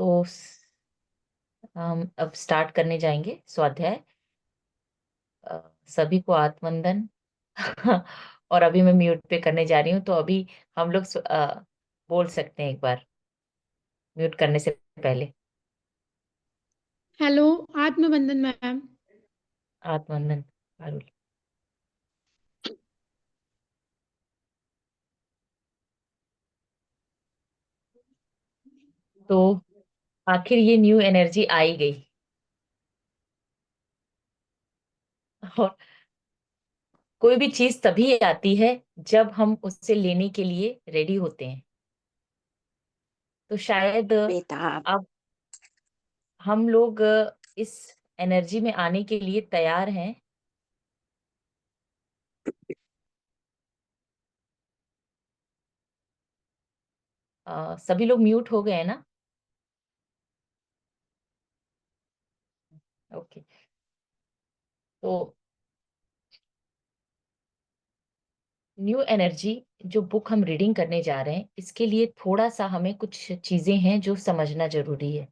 तो हम अब स्टार्ट करने जाएंगे स्वाध्याय। सभी को आत्मवंदन। और अभी मैं म्यूट पे करने जा रही हूँ, तो अभी हम लोग बोल सकते हैं एक बार म्यूट करने से पहले। हेलो, आत्मवंदन मैम। आत्मवंदन पारुल। तो आखिर ये न्यू एनर्जी आई गई, और कोई भी चीज तभी आती है जब हम उससे लेने के लिए रेडी होते हैं। तो शायद बेटा, अब हम लोग इस एनर्जी में आने के लिए तैयार हैं। सभी लोग म्यूट हो गए हैं ना? ओके। तो न्यू एनर्जी जो बुक हम रीडिंग करने जा रहे हैं, इसके लिए थोड़ा सा हमें कुछ चीजें हैं जो समझना जरूरी है।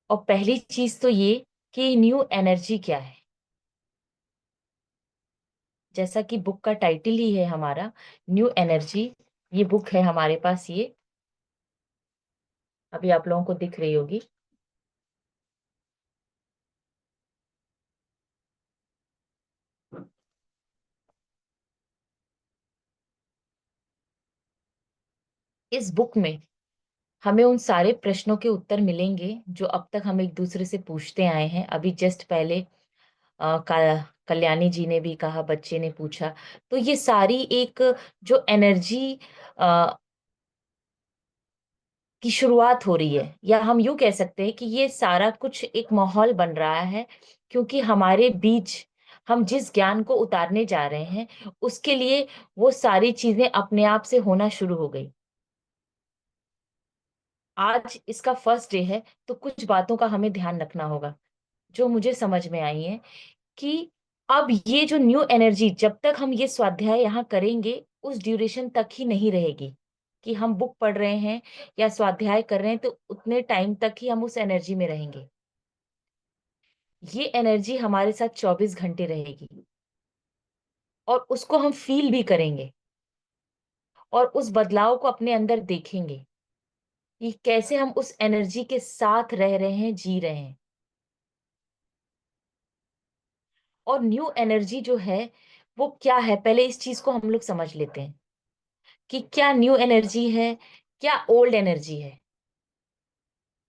और पहली चीज तो ये कि न्यू एनर्जी क्या है। जैसा कि बुक का टाइटल ही है हमारा न्यू एनर्जी। ये बुक है हमारे पास, ये अभी आप लोगों को दिख रही होगी। इस बुक में हमें उन सारे प्रश्नों के उत्तर मिलेंगे जो अब तक हम एक दूसरे से पूछते आए हैं। अभी जस्ट पहले कल्याणी जी ने भी कहा, बच्चे ने पूछा। तो ये सारी एक जो एनर्जी की शुरुआत हो रही है, या हम यूं कह सकते हैं कि ये सारा कुछ एक माहौल बन रहा है, क्योंकि हमारे बीच हम जिस ज्ञान को उतारने जा रहे हैं उसके लिए वो सारी चीजें अपने आप से होना शुरू हो गई। आज इसका फर्स्ट डे है, तो कुछ बातों का हमें ध्यान रखना होगा जो मुझे समझ में आई है। कि अब ये जो न्यू एनर्जी, जब तक हम ये स्वाध्याय यहाँ करेंगे उस ड्यूरेशन तक ही नहीं रहेगी। कि हम बुक पढ़ रहे हैं या स्वाध्याय कर रहे हैं तो उतने टाइम तक ही हम उस एनर्जी में रहेंगे। ये एनर्जी हमारे साथ 24 घंटे रहेगी, और उसको हम फील भी करेंगे, और उस बदलाव को अपने अंदर देखेंगे कि कैसे हम उस एनर्जी के साथ रह रहे हैं, जी रहे हैं। और न्यू एनर्जी जो है वो क्या है, पहले इस चीज को हम लोग समझ लेते हैं कि क्या न्यू एनर्जी है, क्या ओल्ड एनर्जी है।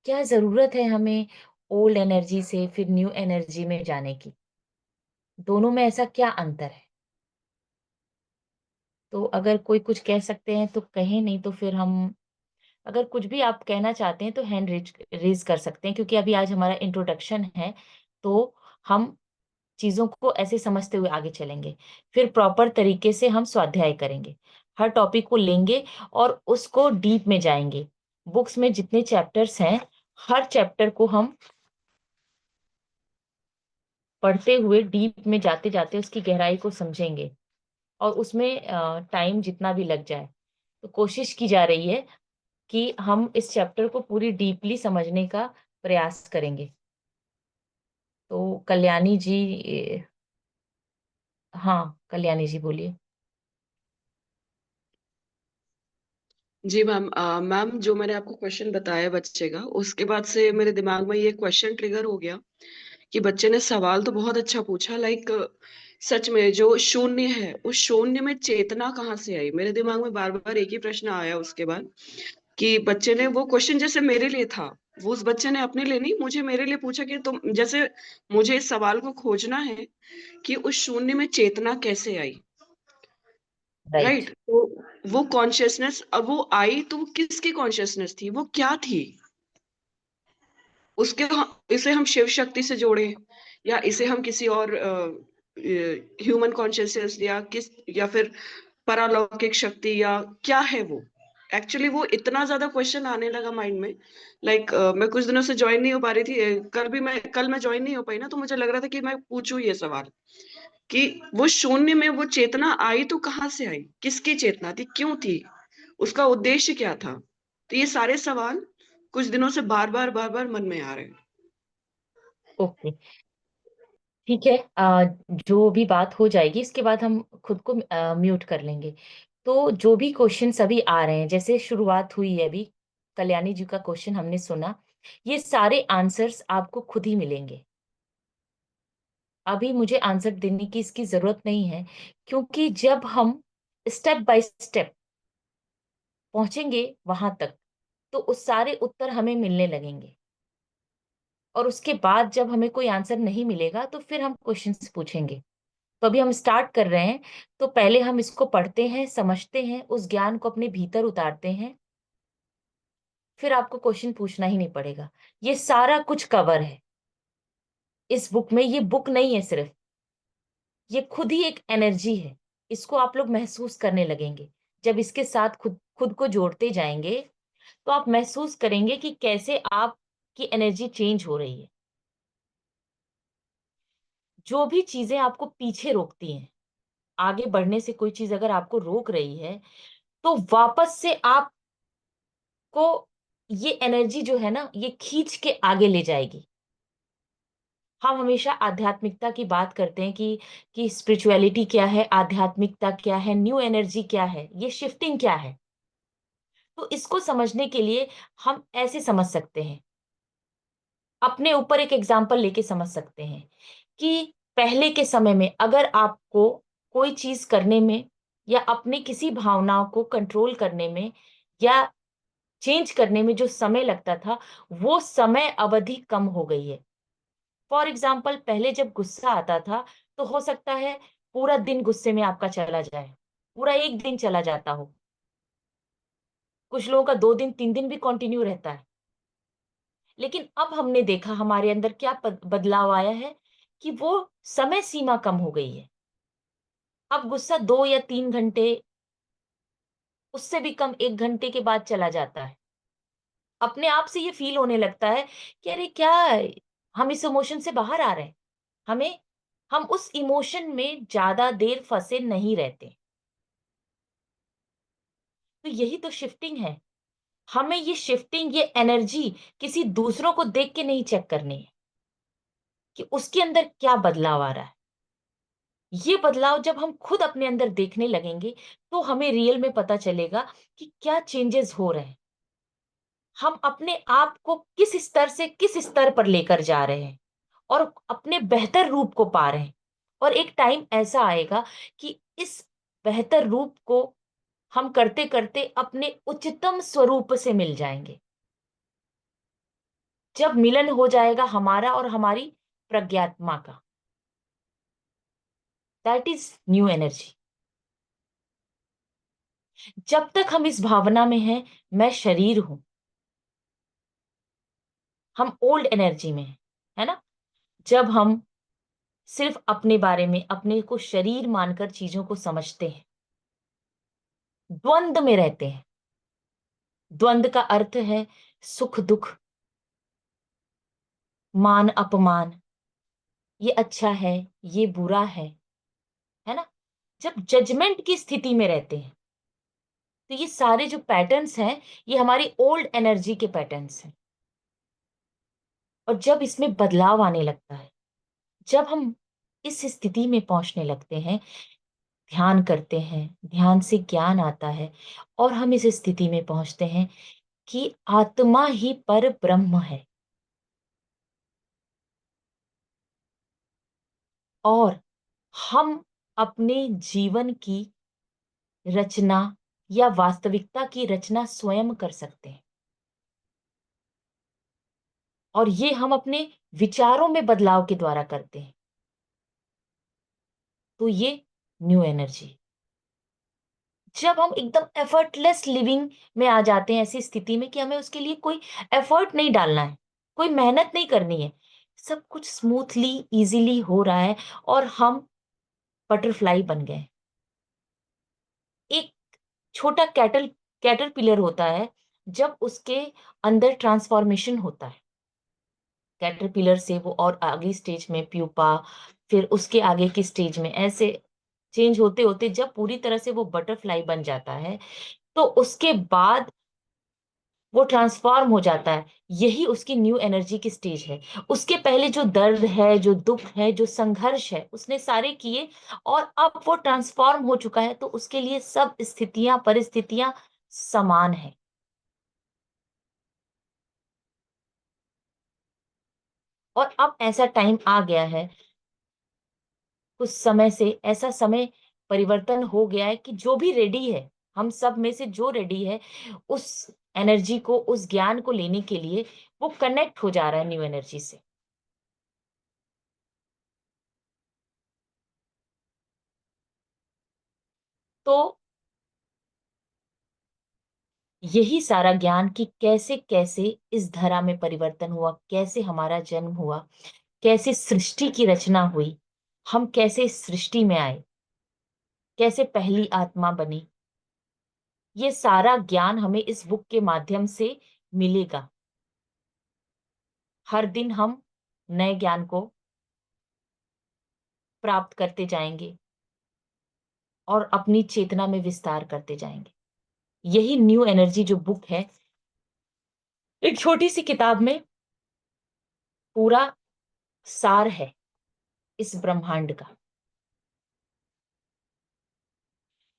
क्या जरूरत है हमें ओल्ड एनर्जी से फिर न्यू एनर्जी में जाने की? दोनों में ऐसा क्या अंतर है? तो अगर कोई कुछ कह सकते हैं तो कहें, नहीं तो फिर हम, अगर कुछ भी आप कहना चाहते हैं तो हैंड रेज कर सकते हैं, क्योंकि अभी आज हमारा इंट्रोडक्शन है। तो हम चीजों को ऐसे समझते हुए आगे चलेंगे, फिर प्रॉपर तरीके से हम स्वाध्याय करेंगे। हर टॉपिक को लेंगे और उसको डीप में जाएंगे। बुक्स में जितने चैप्टर्स हैं, हर चैप्टर को हम पढ़ते हुए डीप में जाते जाते उसकी गहराई को समझेंगे, और उसमें टाइम जितना भी लग जाए। तो कोशिश की जा रही है कि हम इस चैप्टर को पूरी डीपली समझने का प्रयास करेंगे। तो कल्याणी जी, हाँ कल्याणी जी बोलिए। जी मैम। मैम, जो मैंने आपको क्वेश्चन बताया बच्चे का, उसके बाद से मेरे दिमाग में ये क्वेश्चन ट्रिगर हो गया कि बच्चे ने सवाल तो बहुत अच्छा पूछा। लाइक, सच में जो शून्य है, उस शून्य में चेतना कहाँ से आई? मेरे दिमाग में बार बार एक ही प्रश्न आया उसके बाद, कि बच्चे ने वो क्वेश्चन जैसे मेरे लिए था, वो उस बच्चे ने अपने लिए नहीं, मुझे मेरे लिए पूछा कि तुम जैसे, मुझे इस सवाल को खोजना है कि उस शून्य में चेतना कैसे आई। राइट। राइट। तो वो कॉन्शियसनेस, अब वो आई तो वो किसकी कॉन्शियसनेस थी, वो क्या थी? उसके इसे हम शिव शक्ति से जोड़े, या इसे हम किसी और ह्यूमन कॉन्शियसनेस, या या फिर पारलौकिक शक्ति, या क्या है वो? एक्चुअली वो इतना ज्यादा क्वेश्चन आने लगा माइंड में। लाइक, मैं कुछ दिनों से ज्वाइन नहीं हो पा रही थी। कल मैं ज्वाइन नहीं हो पाई ना, तो मुझे लग रहा था कि मैं पूछूं ये सवाल कि वो शून्य में वो चेतना आई तो कहाँ से आई, किसकी चेतना थी, क्यों थी, उसका उद्देश्य क्या था? तो ये सारे सवाल कुछ दिनों से बार बार मन में आ रहे हैं। ओके, ठीक है। जो भी बात हो जाएगी इसके बाद हम खुद को म्यूट कर लेंगे। तो जो भी क्वेश्चन अभी आ रहे हैं, जैसे शुरुआत हुई है अभी, कल्याणी जी का क्वेश्चन हमने सुना, ये सारे आंसर्स आपको खुद ही मिलेंगे। अभी मुझे आंसर देने की इसकी जरूरत नहीं है, क्योंकि जब हम स्टेप बाय स्टेप पहुंचेंगे वहां तक, तो उस सारे उत्तर हमें मिलने लगेंगे। और उसके बाद जब हमें कोई आंसर नहीं मिलेगा तो फिर हम क्वेश्चंस पूछेंगे। तो अभी हम स्टार्ट कर रहे हैं। तो पहले हम इसको पढ़ते हैं, समझते हैं, उस ज्ञान को अपने भीतर उतारते हैं, फिर आपको क्वेश्चन पूछना ही नहीं पड़ेगा। ये सारा कुछ कवर है इस बुक में। ये बुक नहीं है सिर्फ, ये खुद ही एक एनर्जी है। इसको आप लोग महसूस करने लगेंगे। जब इसके साथ खुद खुद को जोड़ते जाएंगे तो आप महसूस करेंगे कि कैसे आपकी एनर्जी चेंज हो रही है। जो भी चीजें आपको पीछे रोकती हैं, आगे बढ़ने से कोई चीज अगर आपको रोक रही है, तो वापस से आपको ये एनर्जी जो है ना, ये खींच के आगे ले जाएगी। हम हमेशा आध्यात्मिकता की बात करते हैं कि स्पिरिचुअलिटी क्या है, आध्यात्मिकता क्या है, न्यू एनर्जी क्या है, ये शिफ्टिंग क्या है। तो इसको समझने के लिए हम ऐसे समझ सकते हैं, अपने ऊपर एक एग्जाम्पल लेके समझ सकते हैं कि पहले के समय में अगर आपको कोई चीज करने में, या अपने किसी भावनाओं को कंट्रोल करने में, या चेंज करने में जो समय लगता था, वो समय अवधि कम हो गई है। फॉर एग्जाम्पल, पहले जब गुस्सा आता था तो हो सकता है पूरा दिन गुस्से में आपका चला जाए, पूरा एक दिन चला जाता हो। कुछ लोगों का 2 दिन 3 दिन भी कंटिन्यू रहता है। लेकिन अब हमने देखा हमारे अंदर क्या बदलाव आया है, कि वो समय सीमा कम हो गई है। अब गुस्सा 2 या 3 घंटे, उससे भी कम 1 घंटे के बाद चला जाता है। अपने आप से ये फील होने लगता है कि अरे क्या, हम इस इमोशन से बाहर आ रहे हैं। हमें हम उस इमोशन में ज्यादा देर फंसे नहीं रहते। तो यही तो शिफ्टिंग है। हमें ये शिफ्टिंग, ये एनर्जी किसी दूसरों को देख के नहीं चेक करनी है कि उसके अंदर क्या बदलाव आ रहा है। ये बदलाव जब हम खुद अपने अंदर देखने लगेंगे, तो हमें रियल में पता चलेगा कि क्या चेंजेस हो रहे हैं। हम अपने आप को किस स्तर से किस स्तर पर लेकर जा रहे हैं, और अपने बेहतर रूप को पा रहे हैं। और एक टाइम ऐसा आएगा कि इस बेहतर रूप को हम करते करते अपने उच्चतम स्वरूप से मिल जाएंगे। जब मिलन हो जाएगा हमारा और हमारी प्रज्ञात्मा का, दैट इज न्यू एनर्जी। जब तक हम इस भावना में हैं, मैं शरीर हूं, हम ओल्ड एनर्जी में हैं, है ना। जब हम सिर्फ अपने बारे में, अपने को शरीर मानकर चीजों को समझते हैं, द्वंद में रहते हैं। द्वंद का अर्थ है सुख दुख, मान अपमान, ये अच्छा है, ये बुरा है ना। जब जजमेंट की स्थिति में रहते हैं, तो ये सारे जो पैटर्न्स हैं, ये हमारी ओल्ड एनर्जी के पैटर्न्स हैं। और जब इसमें बदलाव आने लगता है, जब हम इस स्थिति में पहुंचने लगते हैं, ध्यान करते हैं, ध्यान से ज्ञान आता है, और हम इस स्थिति में पहुंचते हैं कि आत्मा ही पर ब्रह्म है। और हम अपने जीवन की रचना, या वास्तविकता की रचना स्वयं कर सकते हैं। और ये हम अपने विचारों में बदलाव के द्वारा करते हैं। तो ये न्यू एनर्जी, जब हम एकदम एफर्टलेस लिविंग में आ जाते हैं, ऐसी स्थिति में कि हमें उसके लिए कोई एफर्ट नहीं डालना है, कोई मेहनत नहीं करनी है, सब कुछ स्मूथली इजीली हो रहा है, और हम बटरफ्लाई बन गए। एक छोटा कैटरपिलर होता है, जब उसके अंदर ट्रांसफॉर्मेशन होता है, कैटरपिलर से वो और आगे स्टेज में प्यूपा, फिर उसके आगे की स्टेज में, ऐसे चेंज होते होते जब पूरी तरह से वो बटरफ्लाई बन जाता है, तो उसके बाद वो ट्रांसफॉर्म हो जाता है। यही उसकी न्यू एनर्जी की स्टेज है। उसके पहले जो दर्द है, जो दुख है, जो संघर्ष है, उसने सारे किए, और अब वो ट्रांसफॉर्म हो चुका है, तो उसके लिए सब स्थितियां, परिस्थितियां समान है। और अब ऐसा टाइम आ गया है, कुछ समय से ऐसा समय परिवर्तन हो गया है कि जो भी रेडी है, हम सब में से जो रेडी है, उस एनर्जी को, उस ज्ञान को लेने के लिए, वो कनेक्ट हो जा रहा है न्यू एनर्जी से। तो यही सारा ज्ञान कि कैसे कैसे इस धरा में परिवर्तन हुआ, कैसे हमारा जन्म हुआ, कैसे सृष्टि की रचना हुई, हम कैसे इस सृष्टि में आए, कैसे पहली आत्मा बनी, ये सारा ज्ञान हमें इस बुक के माध्यम से मिलेगा। हर दिन हम नए ज्ञान को प्राप्त करते जाएंगे और अपनी चेतना में विस्तार करते जाएंगे। यही न्यू एनर्जी जो बुक है, एक छोटी सी किताब में पूरा सार है इस ब्रह्मांड का।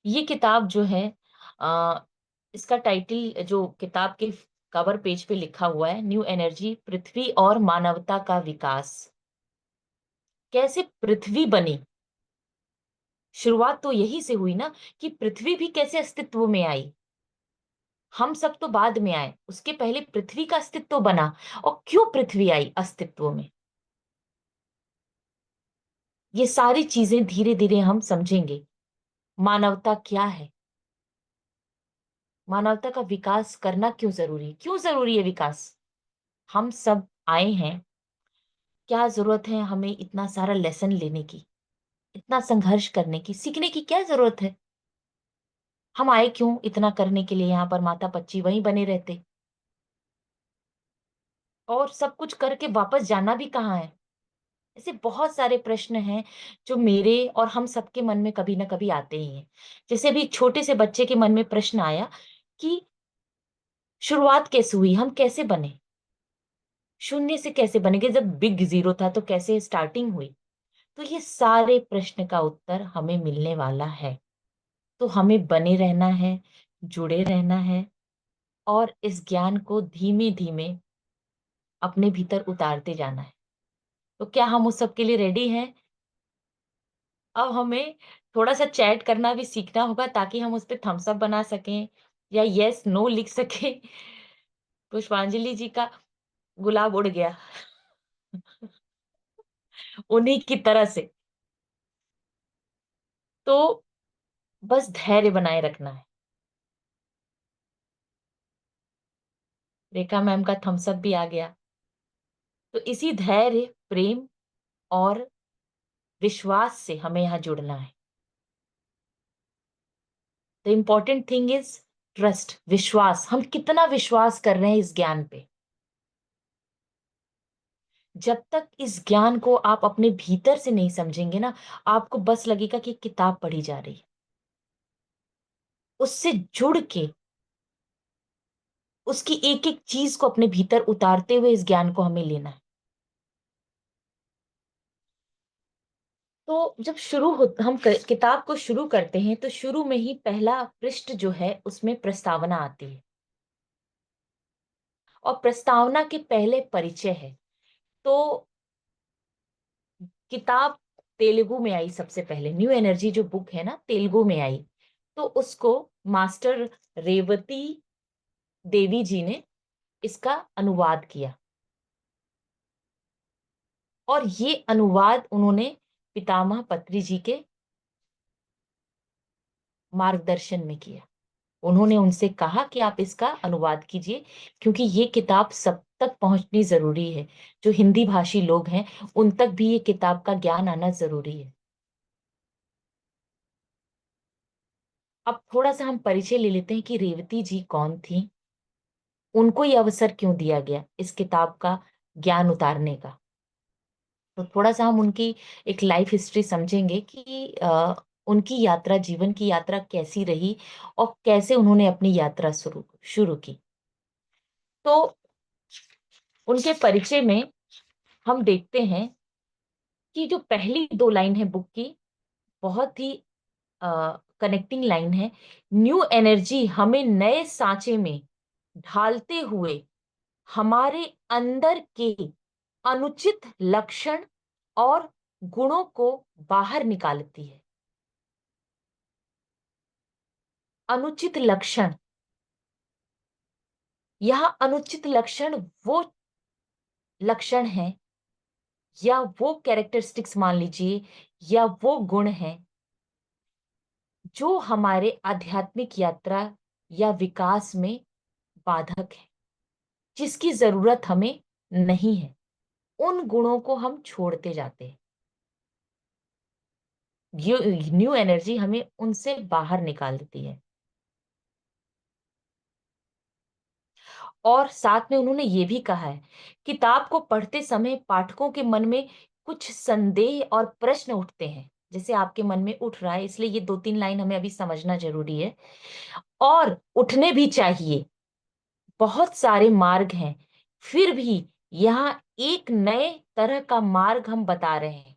ये किताब जो है, आ, इसका टाइटल जो किताब के कवर पेज पे लिखा हुआ है, न्यू एनर्जी, पृथ्वी और मानवता का विकास। कैसे पृथ्वी बनी, शुरुआत तो यही से हुई ना, कि पृथ्वी भी कैसे अस्तित्व में आई। हम सब तो बाद में आए, उसके पहले पृथ्वी का अस्तित्व बना। और क्यों पृथ्वी आई अस्तित्व में, ये सारी चीजें धीरे धीरे हम समझेंगे। मानवता क्या है, मानवता का विकास करना क्यों जरूरी है विकास। हम सब आए हैं, क्या जरूरत है हमें इतना सारा लेसन लेने की, इतना संघर्ष करने की, सीखने की क्या जरूरत है। हम आए क्यों, इतना करने के लिए, यहाँ पर माता पच्ची वहीं बने रहते, और सब कुछ करके वापस जाना भी कहाँ है। ऐसे बहुत सारे प्रश्न हैं जो मेरे और हम सबके मन में कभी ना कभी आते ही हैं। जैसे अभी एक छोटे से बच्चे के मन में प्रश्न आया कि शुरुआत कैसे हुई, हम कैसे बने, शून्य से कैसे बनेंगे, जब बिग जीरो था तो कैसे स्टार्टिंग हुई। तो ये सारे प्रश्न का उत्तर हमें मिलने वाला है। तो हमें बने रहना है, जुड़े रहना है, और इस ज्ञान को धीमे धीमे अपने भीतर उतारते जाना है। तो क्या हम उस सब के लिए रेडी हैं? अब हमें थोड़ा सा चैट करना भी सीखना होगा, ताकि हम उस पे थम्स अप बना सकें या यस नो लिख सकें। पुष्पांजलि जी का गुलाब उड़ गया उन्हीं की तरह से। तो बस धैर्य बनाए रखना है। रेखा मैम का थम्स अप भी आ गया। तो इसी धैर्य, प्रेम और विश्वास से हमें यहाँ जुड़ना है। The important thing is trust, विश्वास। हम कितना विश्वास कर रहे हैं इस ज्ञान पे। जब तक इस ज्ञान को आप अपने भीतर से नहीं समझेंगे ना, आपको बस लगेगा कि किताब पढ़ी जा रही है। उससे जुड़ के, उसकी एक एक चीज को अपने भीतर उतारते हुए इस ज्ञान को हमें लेना है। तो जब हम किताब को शुरू करते हैं, तो शुरू में ही पहला पृष्ठ जो है उसमें प्रस्तावना आती है, और प्रस्तावना के पहले परिचय है। तो किताब तेलुगु में आई सबसे पहले, न्यू एनर्जी जो बुक है ना, तेलुगु में आई। तो उसको मास्टर रेवती देवी जी ने इसका अनुवाद किया, और ये अनुवाद उन्होंने पितामह पत्री जी के मार्गदर्शन में किया। उन्होंने उनसे कहा कि आप इसका अनुवाद कीजिए, क्योंकि ये किताब सब तक पहुंचनी जरूरी है। जो हिंदी भाषी लोग हैं, उन तक भी ये किताब का ज्ञान आना जरूरी है। अब थोड़ा सा हम परिचय ले लेते हैं कि रेवती जी कौन थी, उनको ये अवसर क्यों दिया गया इस किताब का ज्ञान उतारने का। तो थोड़ा सा हम उनकी एक लाइफ हिस्ट्री समझेंगे कि उनकी यात्रा, जीवन की यात्रा कैसी रही, और कैसे उन्होंने अपनी यात्रा शुरू शुरू की। तो उनके परिचय में हम देखते हैं कि जो पहली 2 लाइन है बुक की, बहुत ही कनेक्टिंग लाइन है। न्यू एनर्जी हमें नए सांचे में ढालते हुए हमारे अंदर के अनुचित लक्षण और गुणों को बाहर निकालती है। अनुचित लक्षण, यह अनुचित लक्षण वो लक्षण हैं या वो कैरेक्टरिस्टिक्स मान लीजिए, या वो गुण हैं जो हमारे आध्यात्मिक यात्रा या विकास में बाधक है, जिसकी जरूरत हमें नहीं है। उन गुणों को हम छोड़ते जाते हैं। न्यू एनर्जी हमें उनसे बाहर निकाल देती है। और साथ में उन्होंने ये भी कहा है, किताब को पढ़ते समय पाठकों के मन में कुछ संदेह और प्रश्न उठते हैं, जैसे आपके मन में उठ रहा है, इसलिए ये 2-3 लाइन हमें अभी समझना जरूरी है, और उठने भी चाहिए। बहुत सारे मार्ग हैं, फिर भी यहाँ एक नए तरह का मार्ग हम बता रहे हैं।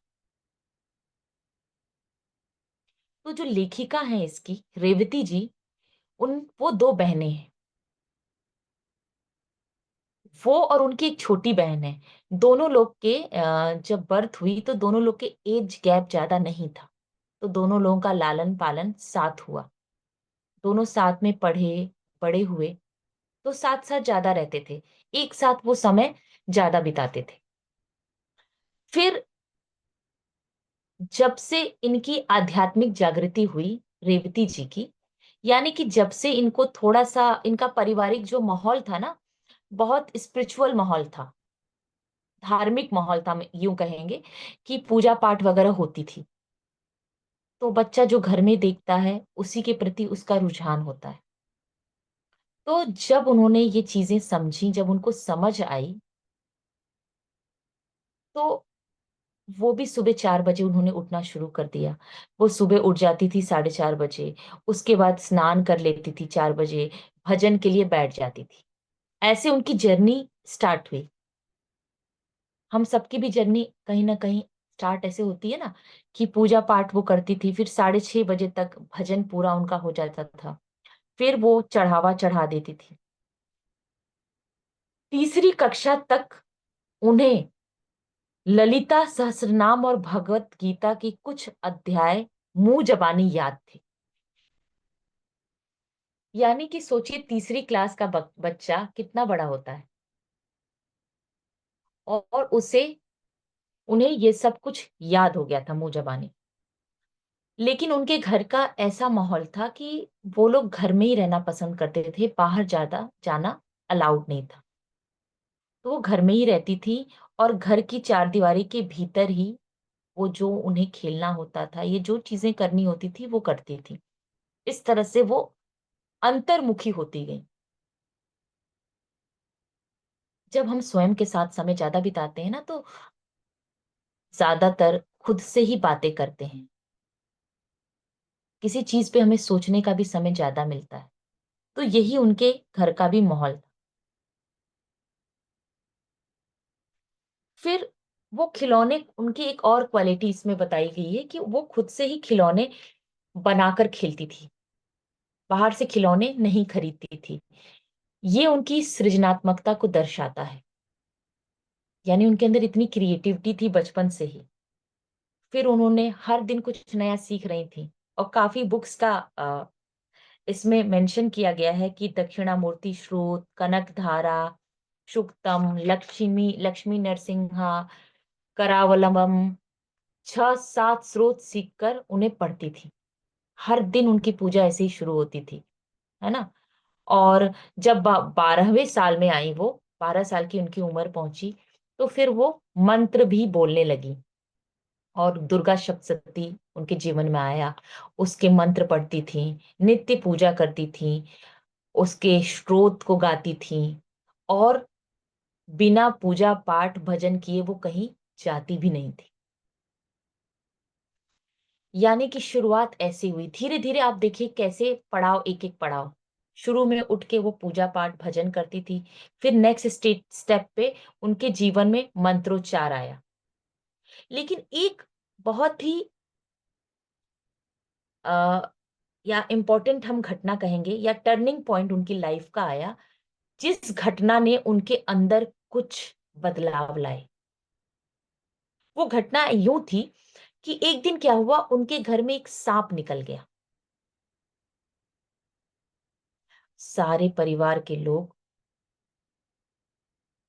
तो जो लेखिका है इसकी, रेवती जी, उन वो 2 बहनें हैं। वो और उनकी एक छोटी बहन है। दोनों लोग के जब बर्थ हुई तो दोनों लोग के एज गैप ज्यादा नहीं था। तो दोनों लोगों का लालन पालन साथ हुआ। दोनों साथ में पढ़े, बड़े हुए, तो साथ साथ ज्यादा रहते थे। एक साथ वो समय ज्यादा बिताते थे। फिर जब से इनकी आध्यात्मिक जागृति हुई, रेवती जी की, यानी कि जब से इनको थोड़ा सा इनका पारिवारिक जो माहौल था ना, बहुत स्पिरिचुअल माहौल था, धार्मिक माहौल था, यूं कहेंगे कि पूजा पाठ वगैरह होती थी। तो बच्चा जो घर में देखता है उसी के प्रति उसका रुझान होता है। तो जब उन्होंने ये चीजें समझी, जब उनको समझ आई, तो वो भी सुबह 4 बजे उन्होंने उठना शुरू कर दिया। वो सुबह उठ जाती थी 4:30 बजे। उसके बाद स्नान कर लेती थी 4 बजे, भजन के लिए बैठ जाती थी। ऐसे उनकी जर्नी स्टार्ट हुई। हम सबकी भी जर्नी कहीं ना कहीं स्टार्ट ऐसे होती है ना, कि पूजा पाठ वो करती थी, फिर 6:30 बजे तक भजन पूरा उनका हो जाता था, फिर वो चढ़ावा चढ़ा देती थी। तीसरी कक्षा तक उन्हें ललिता सहस्रनाम और भगवत गीता की कुछ अध्याय मुंह जबानी याद थे। यानी कि सोचिए तीसरी क्लास का बच्चा कितना बड़ा होता है, और उसे उन्हें ये सब कुछ याद हो गया था मुंह जबानी। लेकिन उनके घर का ऐसा माहौल था कि वो लोग घर में ही रहना पसंद करते थे, बाहर ज्यादा जाना अलाउड नहीं था। तो वो घर में ही रहती थी, और घर की चारदीवारी के भीतर ही वो जो उन्हें खेलना होता था, ये जो चीजें करनी होती थी वो करती थी। इस तरह से वो अंतर्मुखी होती गई। जब हम स्वयं के साथ समय ज्यादा बिताते हैं ना, तो ज्यादातर खुद से ही बातें करते हैं। किसी चीज पे हमें सोचने का भी समय ज्यादा मिलता है। तो यही उनके घर का भी माहौल था। फिर वो खिलौने, उनकी एक और क्वालिटी इसमें बताई गई है कि वो खुद से ही खिलौने बनाकर खेलती थी, बाहर से खिलौने नहीं खरीदती थी। ये उनकी सृजनात्मकता को दर्शाता है। यानी उनके अंदर इतनी क्रिएटिविटी थी बचपन से ही। फिर उन्होंने हर दिन कुछ नया सीख रही थी। और काफी बुक्स का इसमें मेंशन किया गया है कि दक्षिणामूर्ति स्रोत, कनक धारा, शुक्तम, लक्ष्मी लक्ष्मी नरसिंहा, करावलंबम, 6-7 स्रोत सीखकर उन्हें पढ़ती थी। हर दिन उनकी पूजा ऐसे ही शुरू होती थी, है ना। और जब 12वें साल में आई, वो 12 साल की उनकी उम्र पहुंची, तो फिर वो मंत्र भी बोलने लगी। और दुर्गा सप्तशती उनके जीवन में आया, उसके मंत्र पढ़ती थी, नित्य पूजा करती थी, उसके स्त्रोत को गाती थी, और बिना पूजा पाठ भजन किए वो कहीं जाती भी नहीं थी। यानी कि शुरुआत ऐसी हुई, धीरे धीरे आप देखिए कैसे पड़ाव, एक एक पड़ाव। शुरू में उठ के वो पूजा पाठ भजन करती थी। फिर नेक्स्ट स्टेप पे उनके जीवन में मंत्रोच्चार आया। लेकिन एक बहुत ही अ, या इम्पोर्टेंट हम घटना कहेंगे या टर्निंग पॉइंट उनकी लाइफ का आया, जिस घटना ने उनके अंदर कुछ बदलाव लाए। वो घटना यूं थी कि एक दिन क्या हुआ, उनके घर में एक सांप निकल गया। सारे परिवार के लोग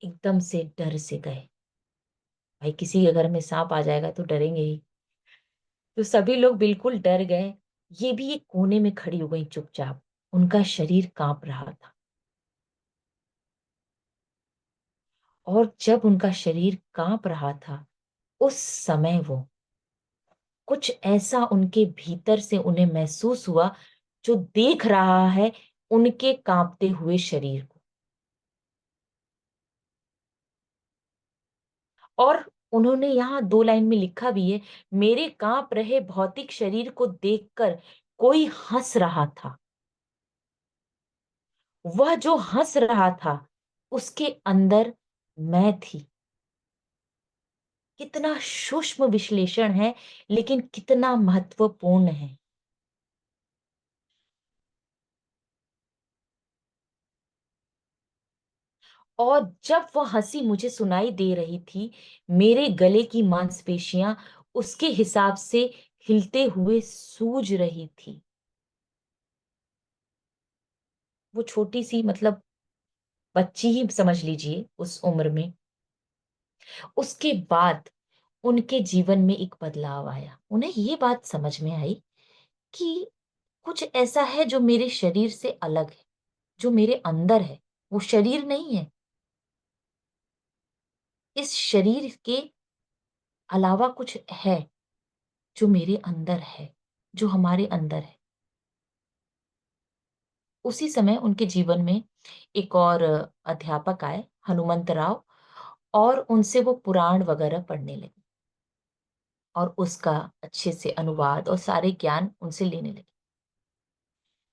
एकदम से डर से गए। भाई किसी के घर में सांप आ जाएगा तो डरेंगे ही। तो सभी लोग बिल्कुल डर गए। ये भी एक कोने में खड़ी हो गई चुपचाप। उनका शरीर कांप रहा था। और जब उनका शरीर कांप रहा था, उस समय वो कुछ ऐसा उनके भीतर से उन्हें महसूस हुआ, जो देख रहा है उनके कांपते हुए शरीर को। और उन्होंने यहाँ 2 लाइन में लिखा भी है, मेरे कांप रहे भौतिक शरीर को देखकर कोई हंस रहा था। वह जो हंस रहा था, उसके अंदर मैं थी। कितना सूक्ष्म विश्लेषण है, लेकिन कितना महत्वपूर्ण है। और जब वह हंसी मुझे सुनाई दे रही थी, मेरे गले की मांसपेशियां उसके हिसाब से हिलते हुए सूज रही थी। वो छोटी सी, मतलब बच्ची ही समझ लीजिए उस उम्र में। उसके बाद उनके जीवन में एक बदलाव आया। उन्हें ये बात समझ में आई कि कुछ ऐसा है जो मेरे शरीर से अलग है, जो मेरे अंदर है। वो शरीर नहीं है। इस शरीर के अलावा कुछ है जो मेरे अंदर है, जो हमारे अंदर है। उसी समय उनके जीवन में एक और अध्यापक आए, हनुमंत राव। और उनसे वो पुराण वगैरह पढ़ने लगे और उसका अच्छे से अनुवाद और सारे ज्ञान उनसे लेने लगे।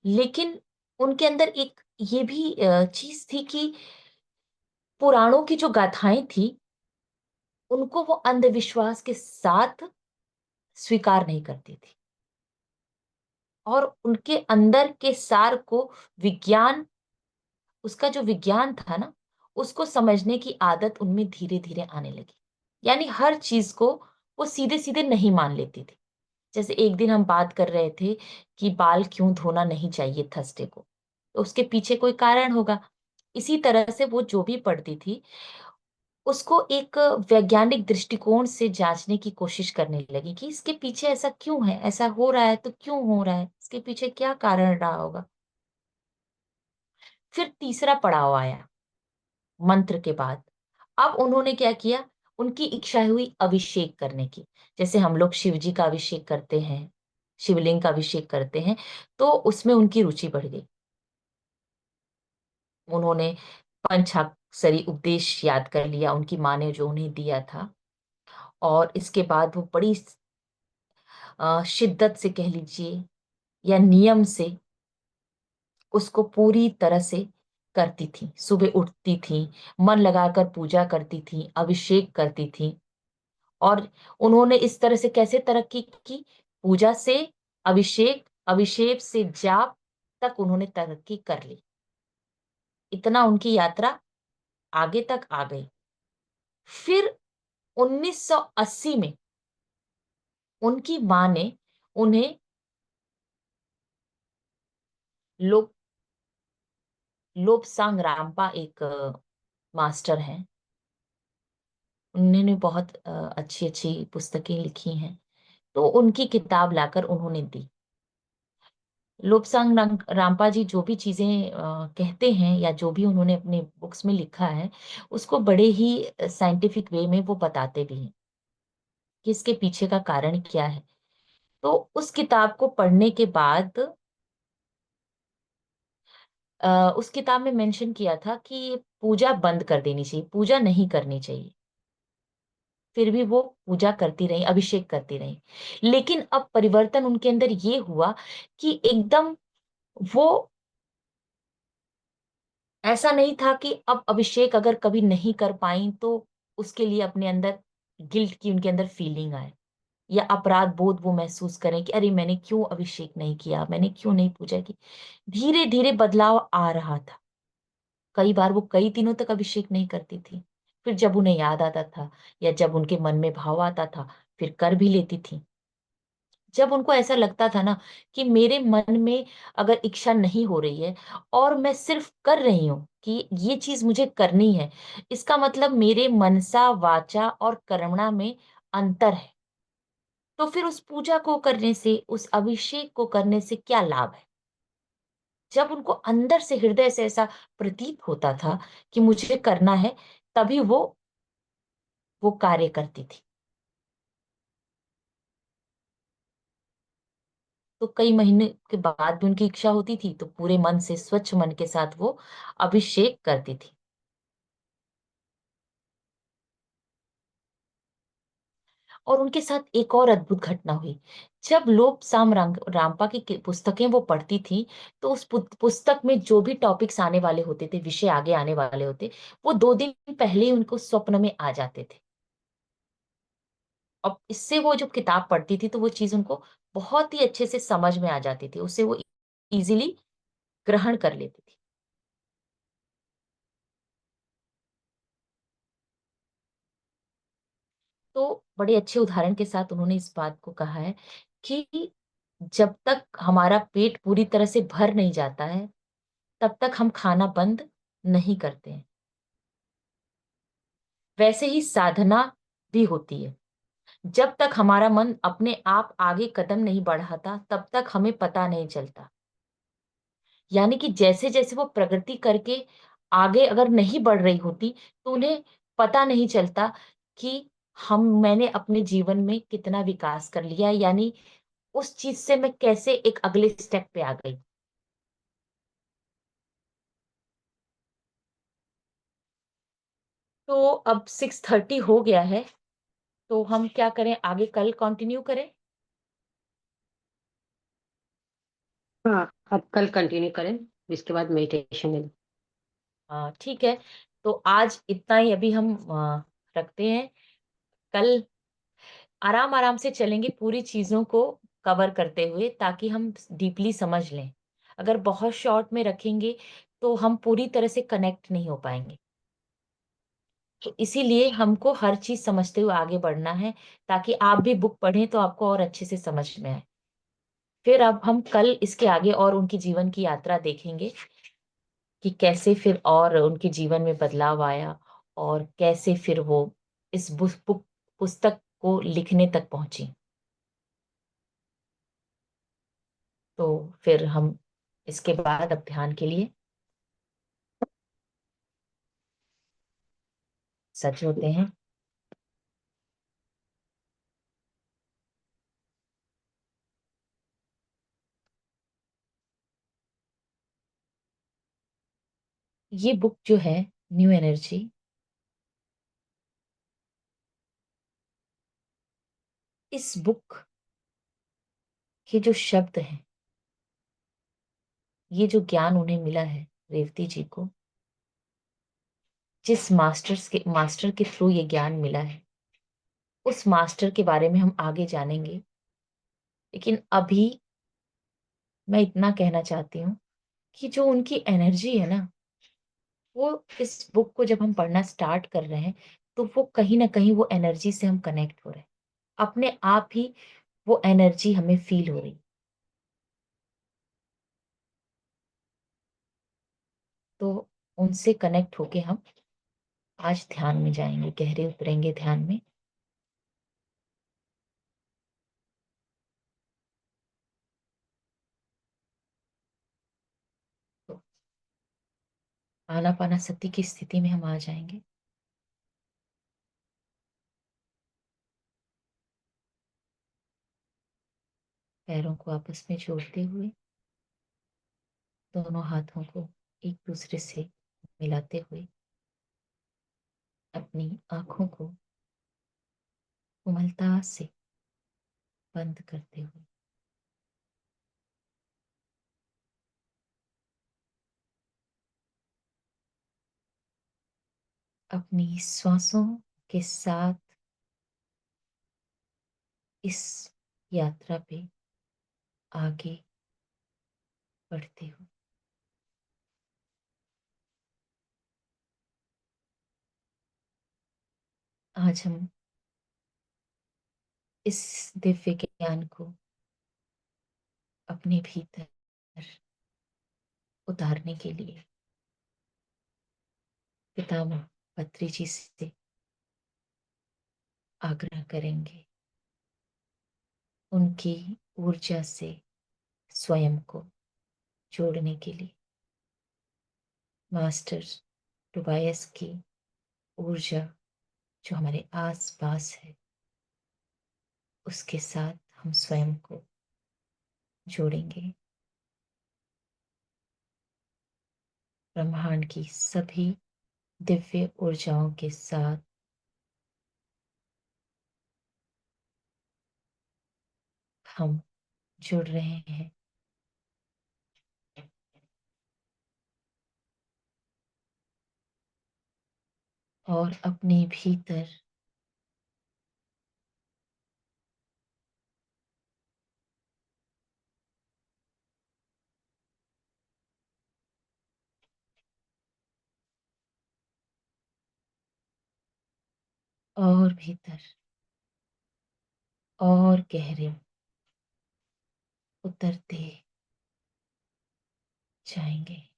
लेकिन उनके अंदर एक ये भी चीज थी कि पुराणों की जो गाथाएं थी, उनको वो अंधविश्वास के साथ स्वीकार नहीं करती थी। और उनके अंदर के सार को, विज्ञान, उसका जो विज्ञान था ना, उसको समझने की आदत उनमें धीरे धीरे आने लगी। यानी हर चीज को वो सीधे सीधे नहीं मान लेती थी। जैसे एक दिन हम बात कर रहे थे कि बाल क्यों धोना नहीं चाहिए थर्सडे को, तो उसके पीछे कोई कारण होगा। इसी तरह से वो जो भी पढ़ती थी, उसको एक वैज्ञानिक दृष्टिकोण से जांचने की कोशिश करने लगी कि इसके पीछे ऐसा क्यों है, ऐसा हो रहा है तो क्यों हो रहा है, इसके पीछे क्या कारण रहा होगा। फिर तीसरा पड़ाव आया मंत्र के बाद। अब उन्होंने क्या किया, उनकी इच्छा हुई अभिषेक करने की। जैसे हम लोग शिव जी का अभिषेक करते हैं, शिवलिंग का अभिषेक करते हैं, तो उसमें उनकी रुचि बढ़ गई। उन्होंने पंचाक्षरी उपदेश याद कर लिया, उनकी माँ ने जो उन्हें दिया था। और इसके बाद वो बड़ी शिद्दत से कह लीजिए या नियम से उसको पूरी तरह से करती थी। सुबह उठती थी, मन लगाकर पूजा करती थी, अभिषेक करती थी। और उन्होंने इस तरह से कैसे तरक्की की, पूजा से अभिषेक, अभिषेक से जाप तक उन्होंने तरक्की कर ली। इतना उनकी यात्रा आगे तक आ गई। फिर 1980 में उनकी मां ने उन्हें लोप लोपसांग रामपा, एक मास्टर हैं, उन्होंने बहुत अच्छी अच्छी पुस्तकें लिखी हैं, तो उनकी किताब लाकर उन्होंने दी। लोपसांग रामपा जी जो भी चीजें कहते हैं या जो भी उन्होंने अपने बुक्स में लिखा है, उसको बड़े ही साइंटिफिक वे में वो बताते भी हैं कि इसके पीछे का कारण क्या है। तो उस किताब को पढ़ने के बाद उस किताब में मेंशन किया था कि पूजा बंद कर देनी चाहिए, पूजा नहीं करनी चाहिए। फिर भी वो पूजा करती रही, अभिषेक करती रही। लेकिन अब परिवर्तन उनके अंदर ये हुआ कि एकदम वो ऐसा नहीं था कि अब अभिषेक अगर कभी नहीं कर पाई तो उसके लिए अपने अंदर गिल्ट की उनके अंदर फीलिंग आए, या अपराध बोध वो महसूस करें कि अरे मैंने क्यों अभिषेक नहीं किया, मैंने क्यों नहीं पूजा की। धीरे धीरे बदलाव आ रहा था। कई बार वो कई दिनों तक अभिषेक नहीं करती थी, फिर जब उन्हें याद आता था या जब उनके मन में भाव आता था, फिर कर भी लेती थी। जब उनको ऐसा लगता था ना कि मेरे मन में अगर इच्छा नहीं हो रही है और मैं सिर्फ कर रही हूँ कि ये चीज मुझे करनी है, इसका मतलब मेरे मनसा वाचा और कर्मणा में अंतर है, तो फिर उस पूजा को करने से, उस अभिषेक को करने से क्या लाभ है? जब उनको अंदर से, हृदय से ऐसा प्रतीत होता था कि मुझे करना है, तभी वो कार्य करती थी। तो कई महीने के बाद भी उनकी इच्छा होती थी तो पूरे मन से, स्वच्छ मन के साथ वो अभिषेक करती थी। और उनके साथ एक और अद्भुत घटना हुई। जब लोग साम रामपा की पुस्तकें वो पढ़ती थी, तो उस पुस्तक में जो भी टॉपिक्स आने वाले होते थे, विषय आगे आने वाले होते, वो 2 दिन पहले ही उनको स्वप्न में आ जाते थे। अब इससे वो जब किताब पढ़ती थी तो वो चीज उनको बहुत ही अच्छे से समझ में आ जाती थी, उससे वो इजीली ग्रहण कर लेती थी। तो बड़े अच्छे उदाहरण के साथ उन्होंने इस बात को कहा है कि जब तक हमारा पेट पूरी तरह से भर नहीं जाता है, तब तक हम खाना बंद नहीं करते हैं। वैसे ही साधना भी होती है। जब तक हमारा मन अपने आप आगे कदम नहीं बढ़ाता, तब तक हमें पता नहीं चलता। यानी कि जैसे-जैसे वो प्रगति करके आगे अगर नहीं बढ़ रही होती, तो उन्हें पता नहीं चलता कि हम मैंने अपने जीवन में कितना विकास कर लिया, यानी उस चीज़ से मैं कैसे एक अगले स्टेप पे आ गई। तो अब 6:30 हो गया है, तो हम क्या करें, आगे कल कंटिन्यू करें? हाँ, अब कल कंटिन्यू करें, इसके बाद मेडिटेशन है। ठीक है। तो आज इतना ही अभी हम रखते हैं। कल आराम-आराम से चलेंगे पूरी चीज़ों को कवर करते हुए, ताकि हम डीपली समझ लें। अगर बहुत शॉर्ट में रखेंगे, तो हम पूरी तरह से कनेक्ट नहीं हो पाएँगे। तो इसीलिए हमको हर चीज़ समझते हुए आगे बढ़ना है, ताकि आप भी बुक पढ़ें तो आपको और अच्छे से समझ में आए। फिर अब हम कल इसके आगे और उनकी जीवन की यात्रा देखेंगे कि कैसे फिर और उनके जीवन में बदलाव आया और कैसे फिर वो इस पुस्तक को लिखने तक पहुँची। तो फिर हम इसके बाद अब ध्यान के लिए सच होते हैं। ये बुक जो है, न्यू एनर्जी, इस बुक के जो शब्द हैं, ये जो ज्ञान उन्हें मिला है, रेवती जी को, जिस मास्टर के थ्रू ये ज्ञान मिला है, उस मास्टर के बारे में हम आगे जानेंगे। लेकिन अभी मैं इतना कहना चाहती हूँ कि जो उनकी एनर्जी है ना, वो इस बुक को जब हम पढ़ना स्टार्ट कर रहे हैं, तो वो कहीं न कहीं वो एनर्जी से हम कनेक्ट हो रहे हैं। अपने आप ही वो एनर्जी हमें फ़ील हो रही है। तो उनसे कनेक्ट होके हम आज ध्यान में जाएँगे, गहरे उतरेंगे ध्यान में। तो आनापानासति की स्थिति में हम आ जाएँगे। पैरों को आपस में जोड़ते हुए, दोनों हाथों को एक-दूसरे से मिलाते हुए, अपनी आँखों को कोमलता से बंद करते हुए, अपनी श्वासों के साथ इस यात्रा पे आगे बढ़ते हो। आज हम इस दिव्य ज्ञान को अपने भीतर उतारने के लिए पितामह पत्री जी से आग्रह करेंगे, उनकी ऊर्जा से स्वयं को जोड़ने के लिए। मास्टर टोबायस की ऊर्जा जो हमारे आस पास है, उसके साथ हम स्वयं को जोड़ेंगे। ब्रह्मांड की सभी दिव्य ऊर्जाओं के साथ हम जुड़ रहे हैं। और अपने भीतर और भीतर और गहरे उतरते जाएंगे।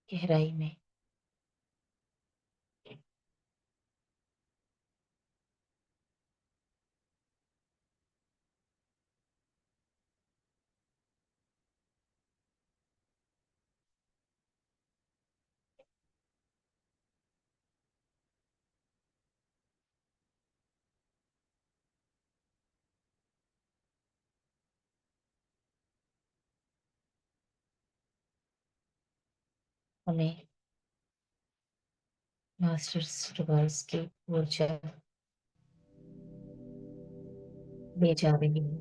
गहराई में हमें मास्टर्स टोबायस की ऊर्जा ले जा रही है।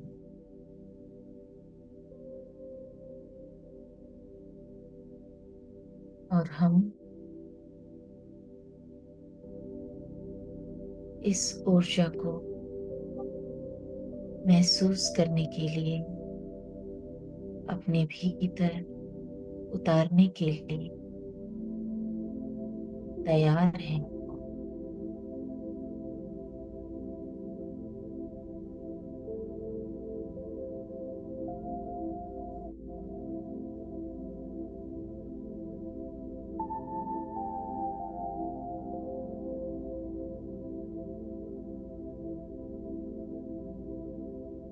और हम इस ऊर्जा को महसूस करने के लिए, अपने भीतर उतारने के लिए तैयार हैं।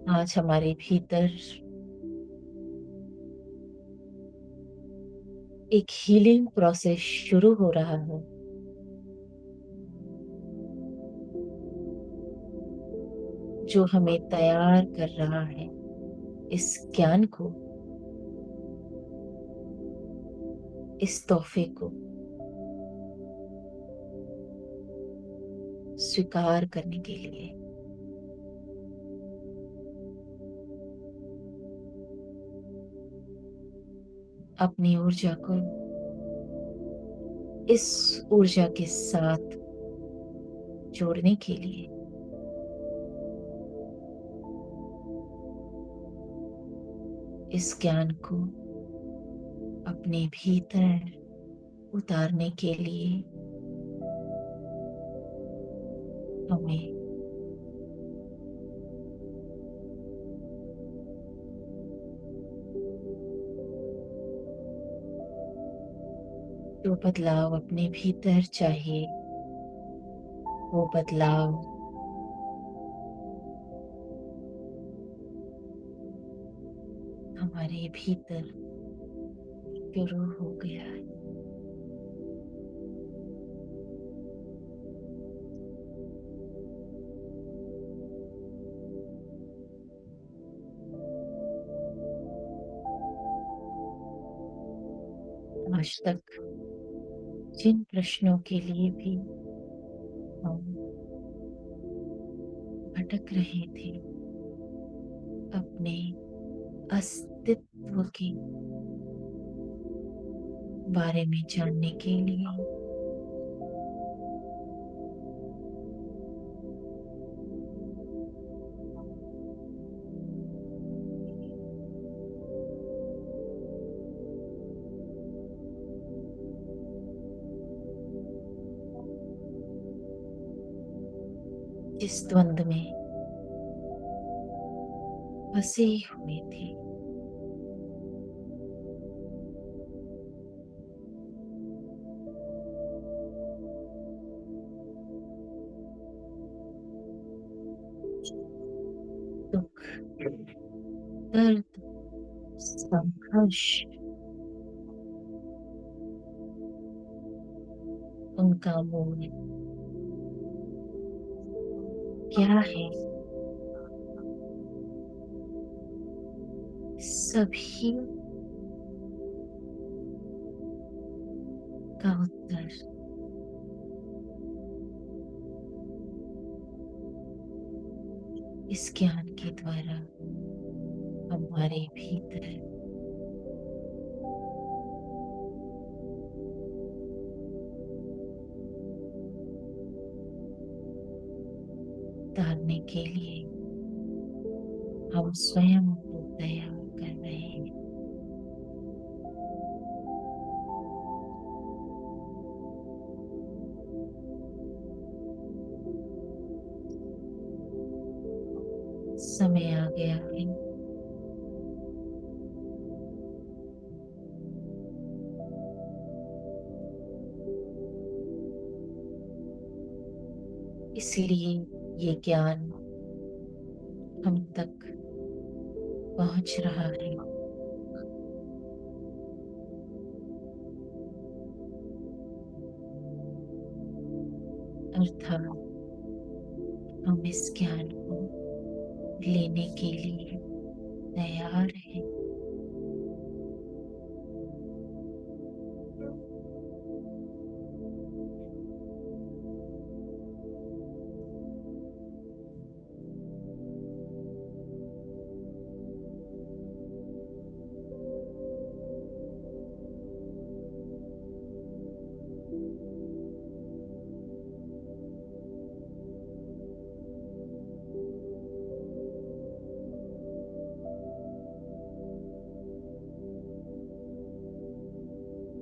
आज हमारे भीतर एक हीलिंग प्रोसेस शुरू हो रहा है, जो हमें तैयार कर रहा है इस ज्ञान को, इस तोहफे को स्वीकार करने के लिए। अपनी ऊर्जा को इस ऊर्जा के साथ जोड़ने के लिए इस ज्ञान को अपने भीतर उतारने के लिए हमें जो बदलाव अपने भीतर चाहिए, वो बदलाव हमारे भीतर शुरू हो गया है। आज तक जिन प्रश्नों के लिए भी हम भटक रहे थे अपने अस्तित्व के बारे में जानने के लिए, जिस द्वंद में फंसे हुए थे, दुख, दर्द, संघर्ष, उनका मूल क्या है, सभी का उत्तर इस ज्ञान के द्वारा हमारे भीतर डालने के लिए हम स्वयं को तैयार कर रहे हैं। समय आ गया है इसलिए ये ज्ञान हम तक पहुंच रहा है। अर्थात हम इस ज्ञान को लेने के लिए तैयार हैं।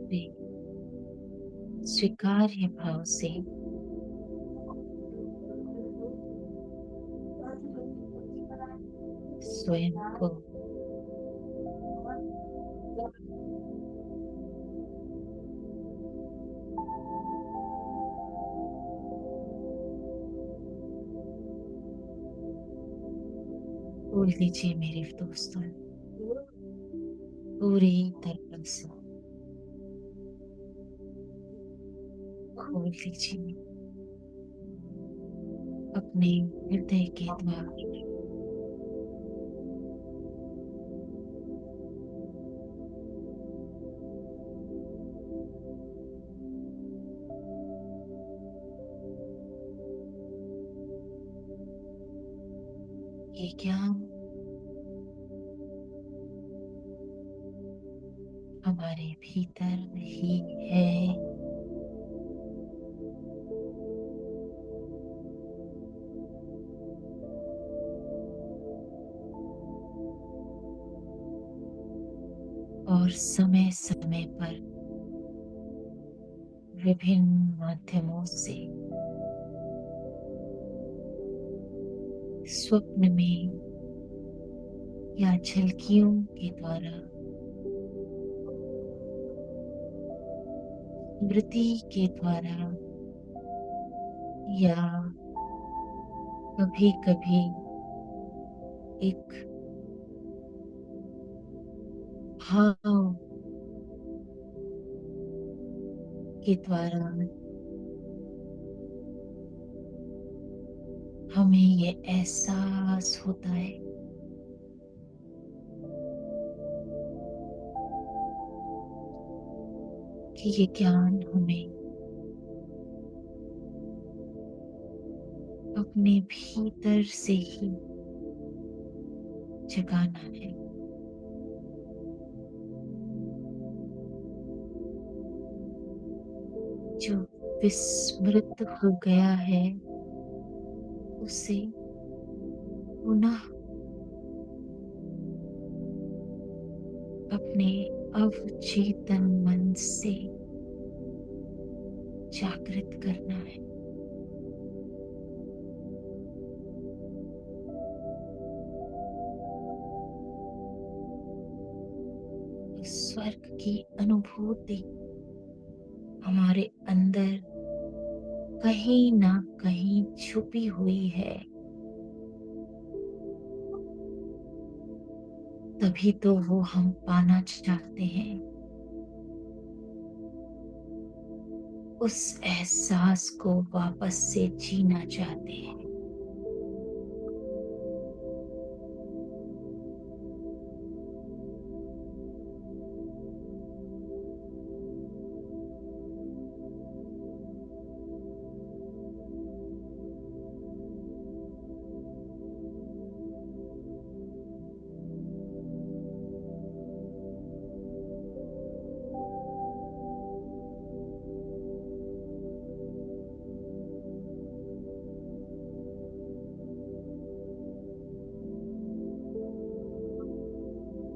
वे स्वीकार्य भाव से स्वयं को खोल दीजिए मेरे दोस्तों, पूरी तरह से खोल दीजिए अपने हृदय के द्वार। ये ज्ञान हमारे भीतर ही है। और समय समय पर विभिन्न माध्यमों से स्वप्न में या झलकियों के द्वारा, स्मृति के द्वारा, या कभी कभी एक भाव के द्वारा हमें ये एहसास होता है ये ज्ञान हमें अपने भीतर से ही जगाना है। जो विस्मृत हो गया है उसे पुनः अपने अवचेतन मन से जागृत करना है। इस स्वर्ग की अनुभूति हमारे अंदर कहीं ना कहीं छुपी हुई है, तभी तो वो हम पाना चाहते हैं। उस एहसास को वापस से जीना चाहते हैं।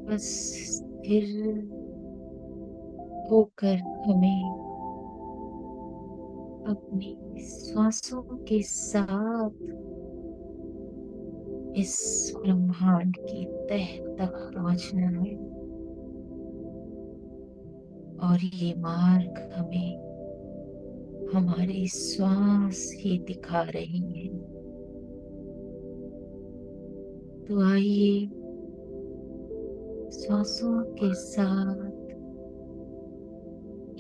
बस स्थिर होकर हमें अपनी सांसों के साथ इस ब्रह्मांड की तह तक पहुंचना है। और ये मार्ग हमें हमारी श्वास ही दिखा रही है। तो आइए श्वासों के साथ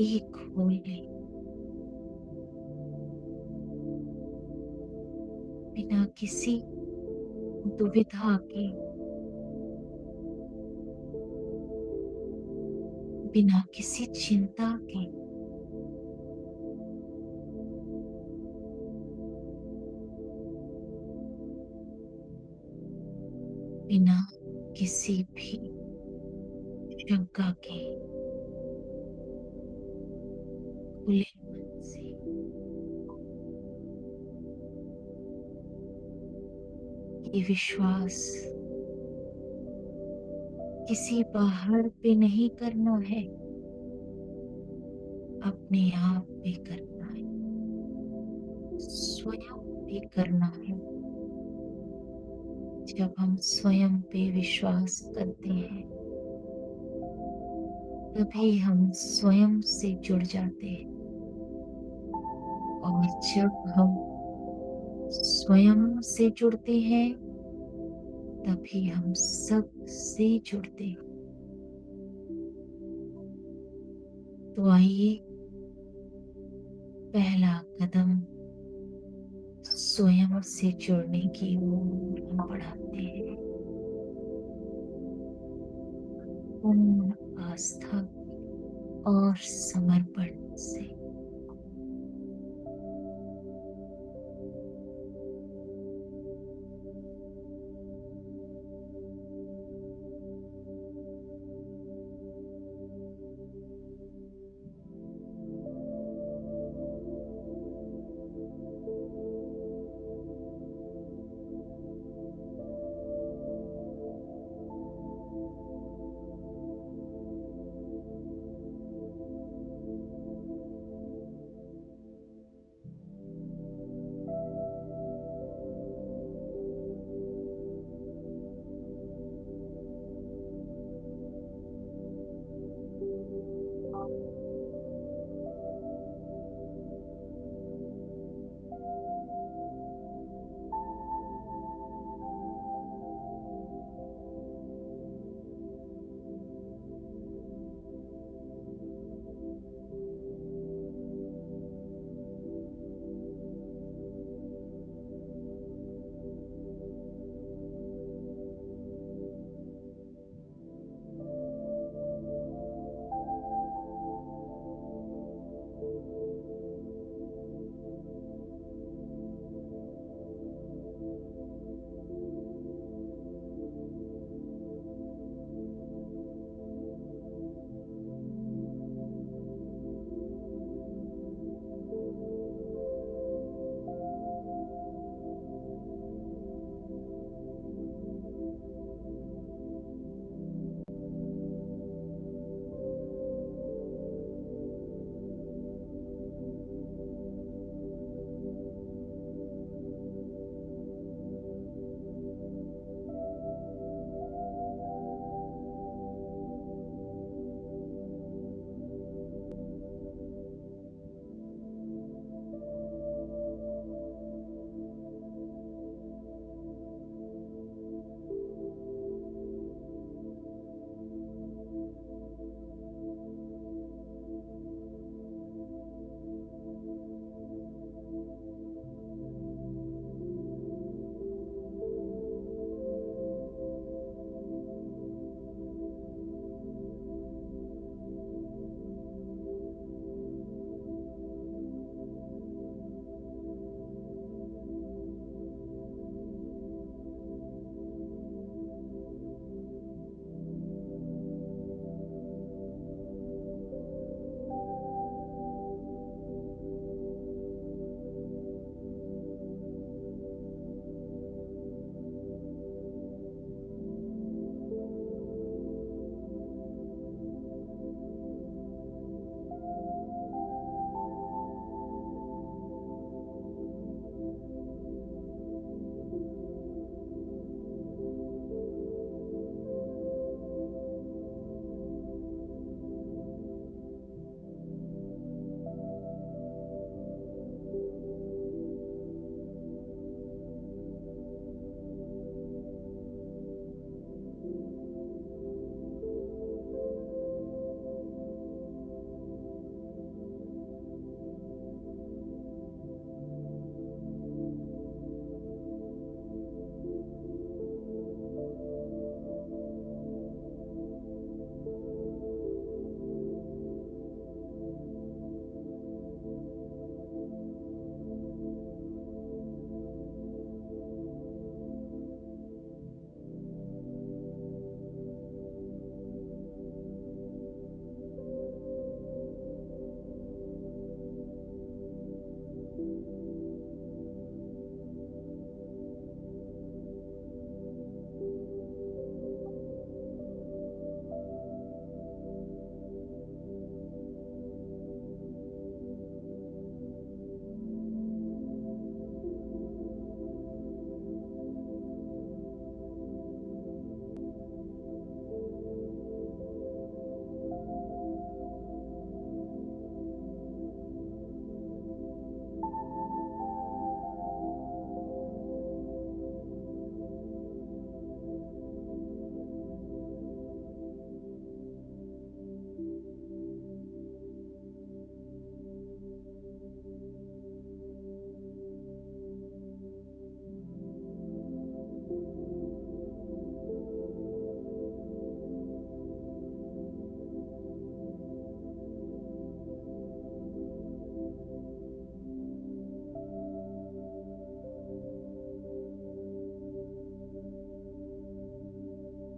एक हो लें, बिना किसी दुविधा के, बिना किसी चिंता के। बिना किसी भी शंका के खुले मन से ये विश्वास किसी बाहर पे नहीं करना है, अपने आप पे करना है, स्वयं पे करना है। जब हम स्वयं पे विश्वास करते हैं तभी हम स्वयं से जुड़ जाते हैं। और जब हम स्वयं से जुड़ते हैं तभी हम सब से जुड़ते हैं। तो आइए पहला कदम स्वयं से जुड़ने की ओर हम बढ़ाते हैं, पूर्ण आस्था और समर्पण से।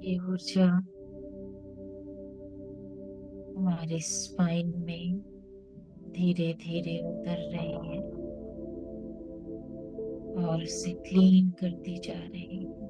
ये ऊर्जा हमारे स्पाइन में धीरे धीरे उतर रही है और उसे क्लीन करती जा रही है।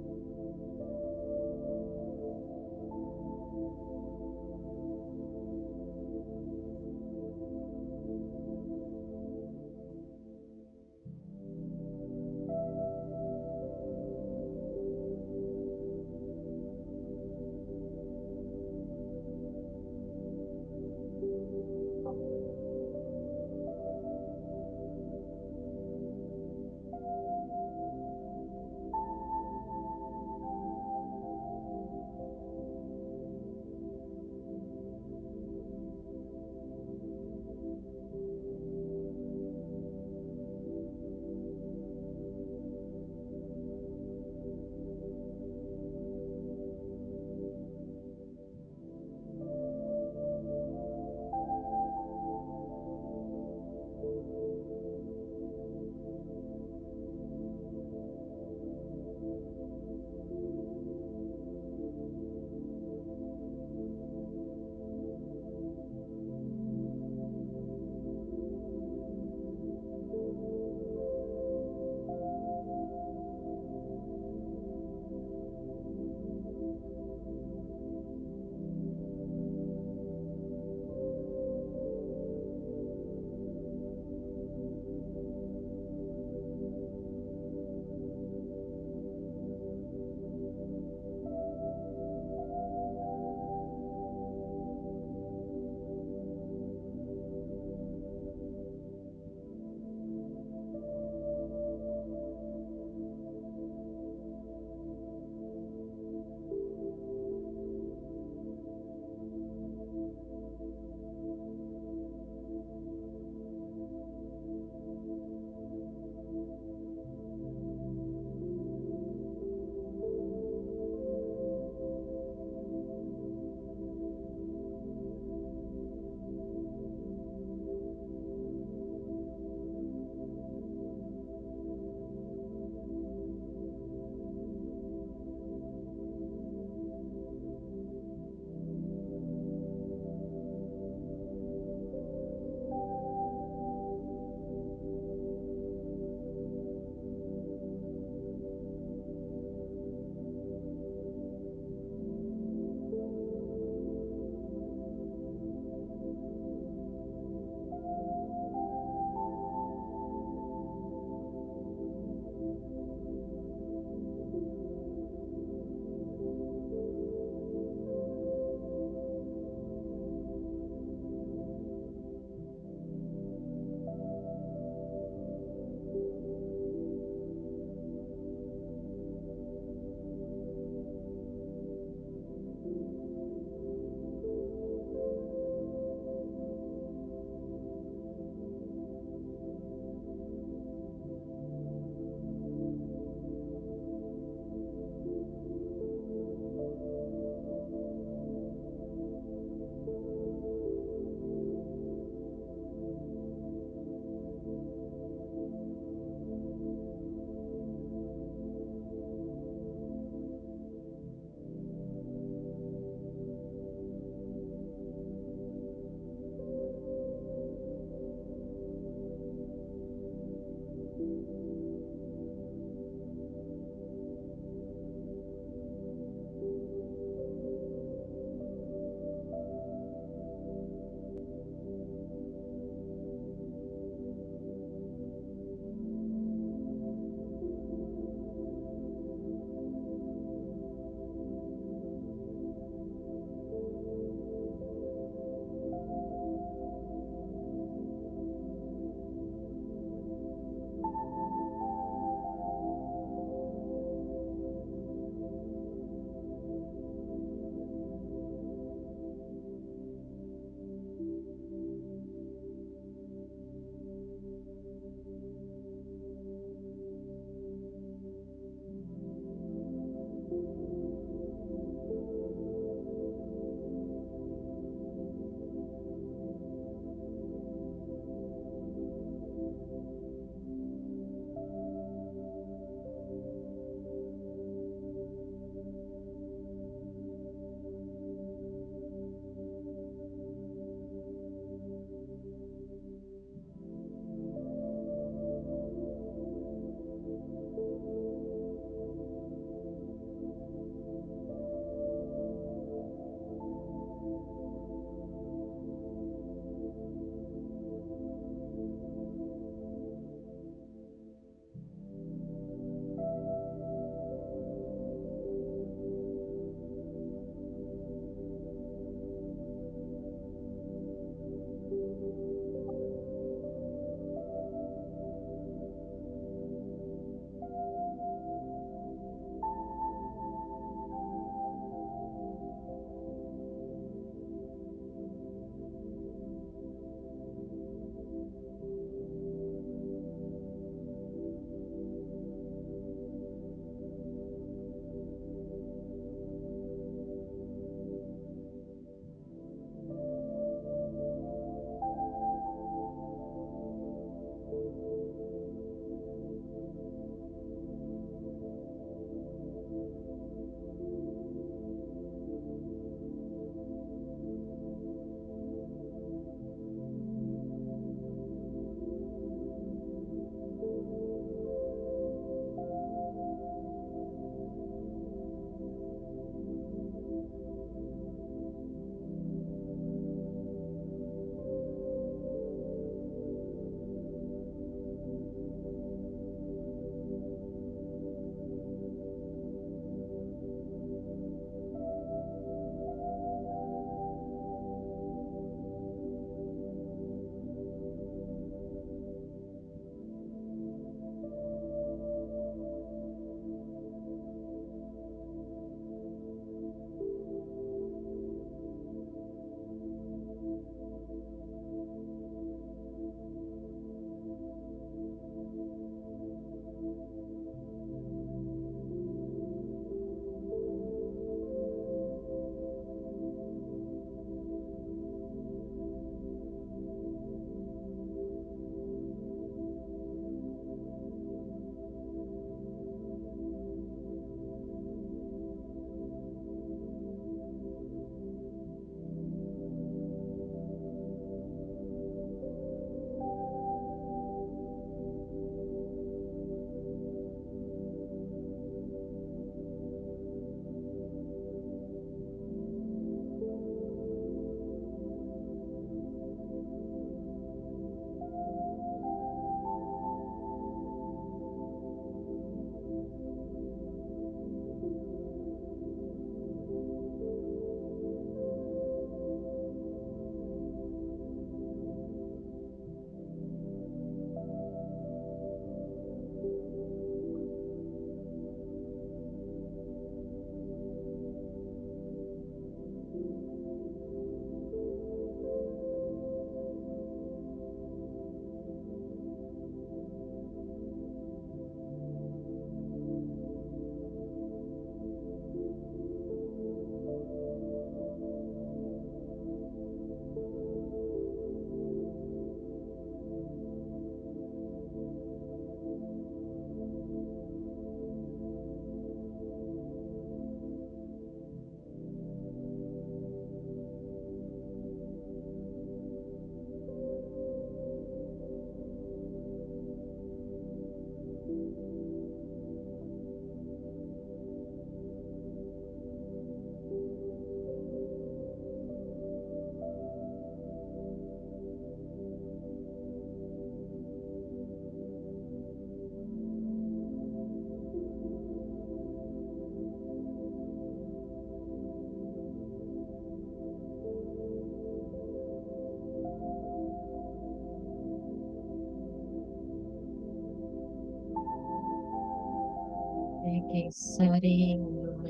है कि सारे लोग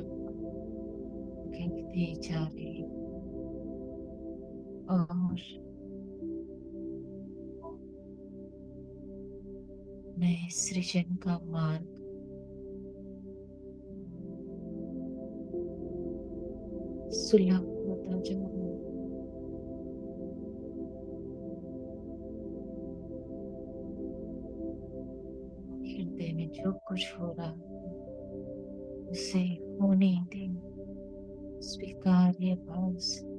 गिरते जा रहे और नए सृजन का मार्ग सुलभ होता जा रहा है। हृदय में जो कुछ हो रहा है उसे होने दें, स्वीकार्य भाव से।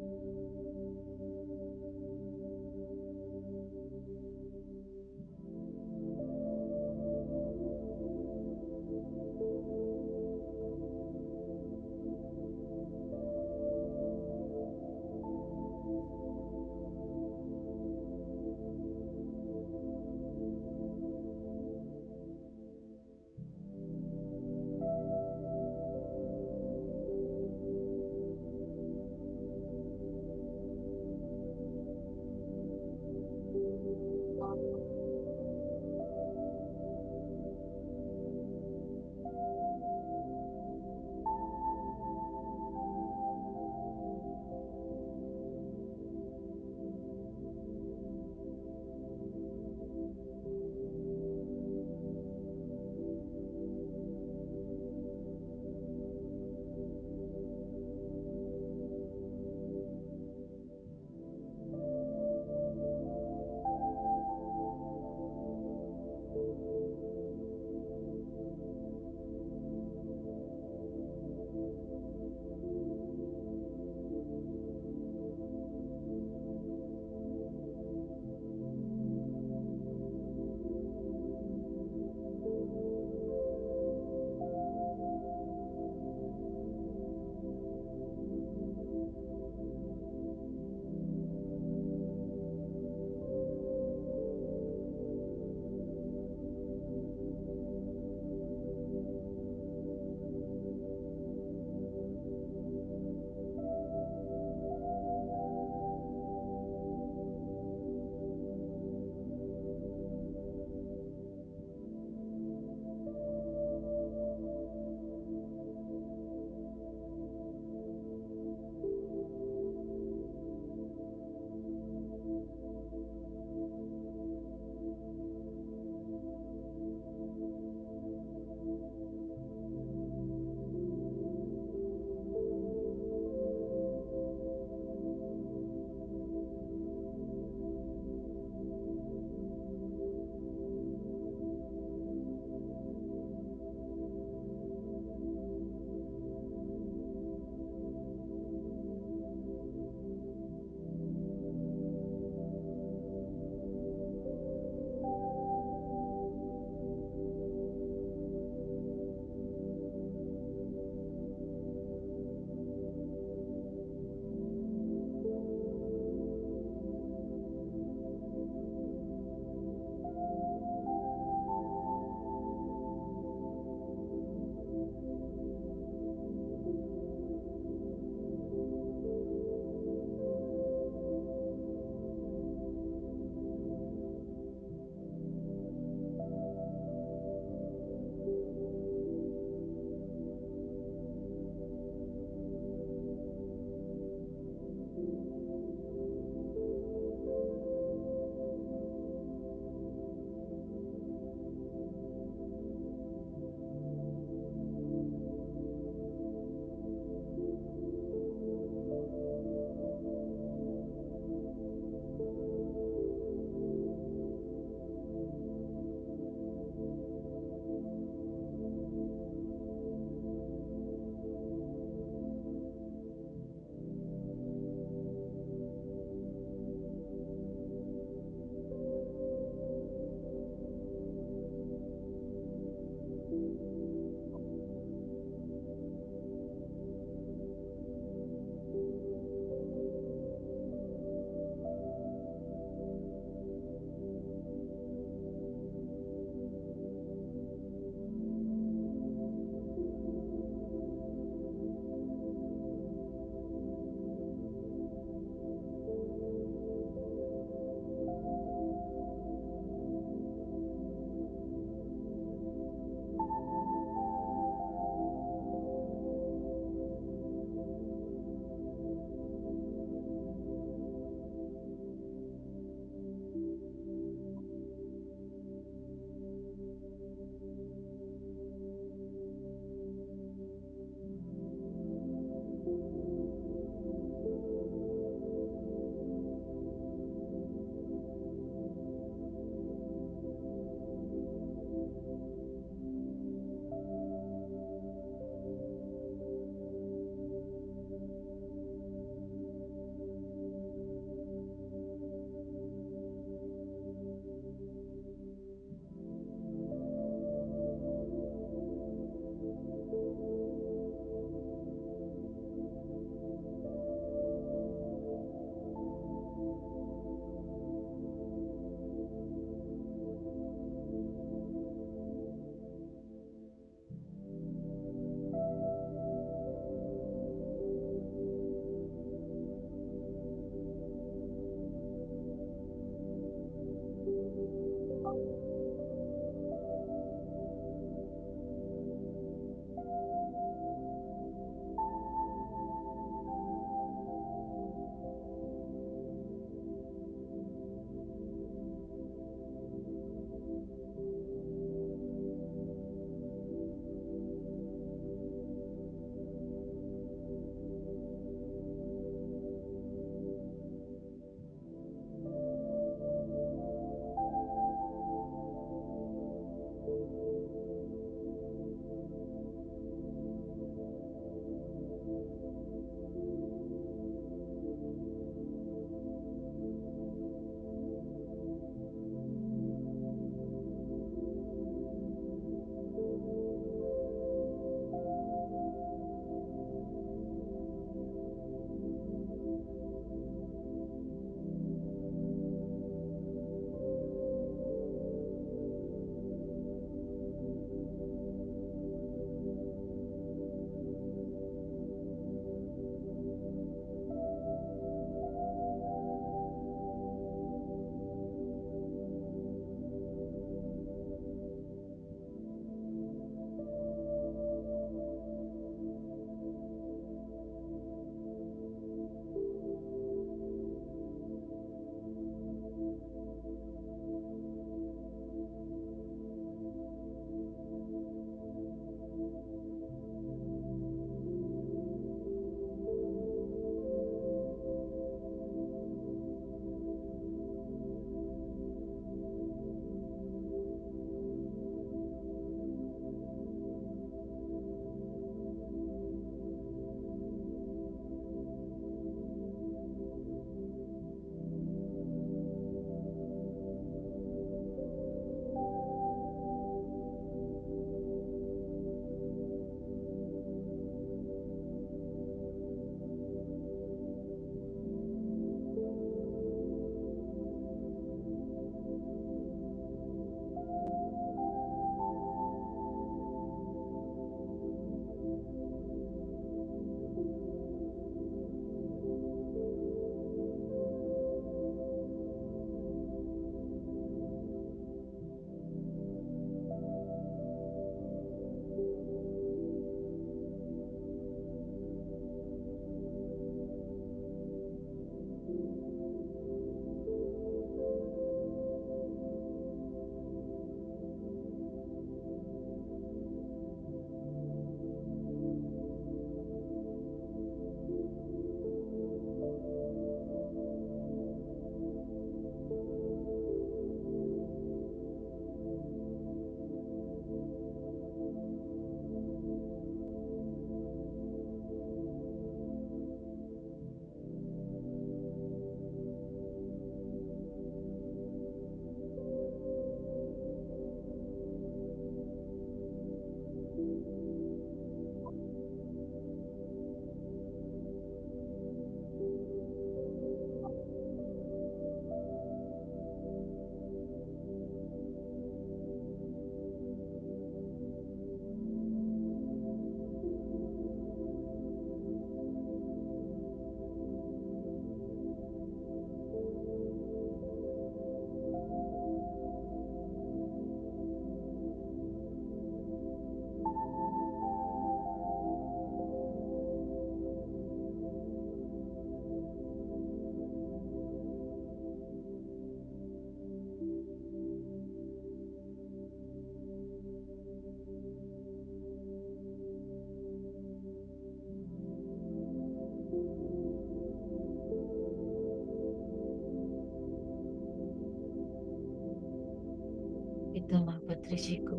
मास्टर जी को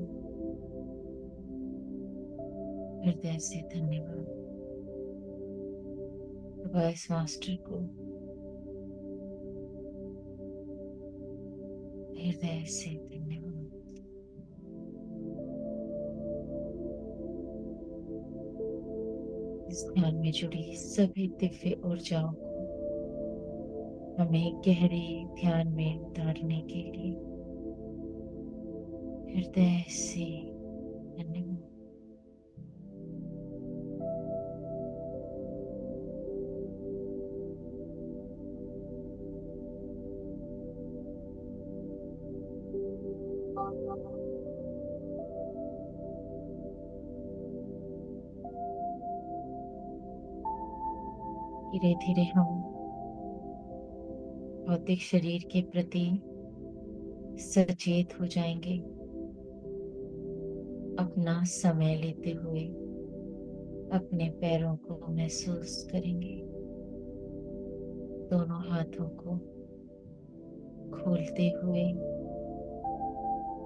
हृदय से धन्यवाद। वॉइस मास्टर को हृदय से धन्यवाद। इस ध्यान में जुड़ी सभी दिव्य ऊर्जाओं को हमें गहरे ध्यान में उतारने के लिए हृदय से धन्यवाद। धीरे धीरे हम भौतिक शरीर के प्रति सचेत हो जाएंगे, अपना समय लेते हुए अपने पैरों को महसूस करेंगे, दोनों हाथों को खोलते हुए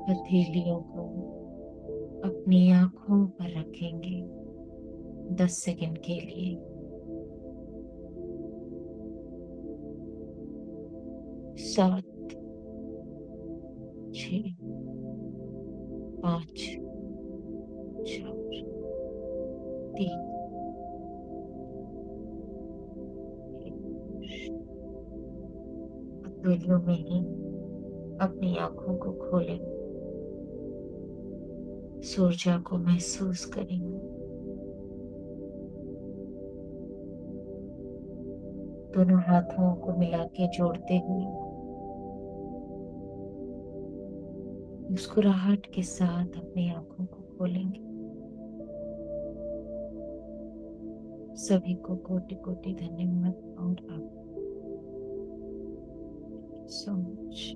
हथेलियों को अपनी आंखों पर रखेंगे 10 सेकंड के लिए। 7, 6, 5, 4, 3, हथेलियों में ही अपनी आंखों को खोलें, ऊर्जा को महसूस करेंगे, दोनों हाथों को मिला के जोड़ते हुए मुस्कुराहट के साथ अपनी आंखों को खोलेंगे। सभी को कोटि कोटि धन्यवाद और आप सो मच।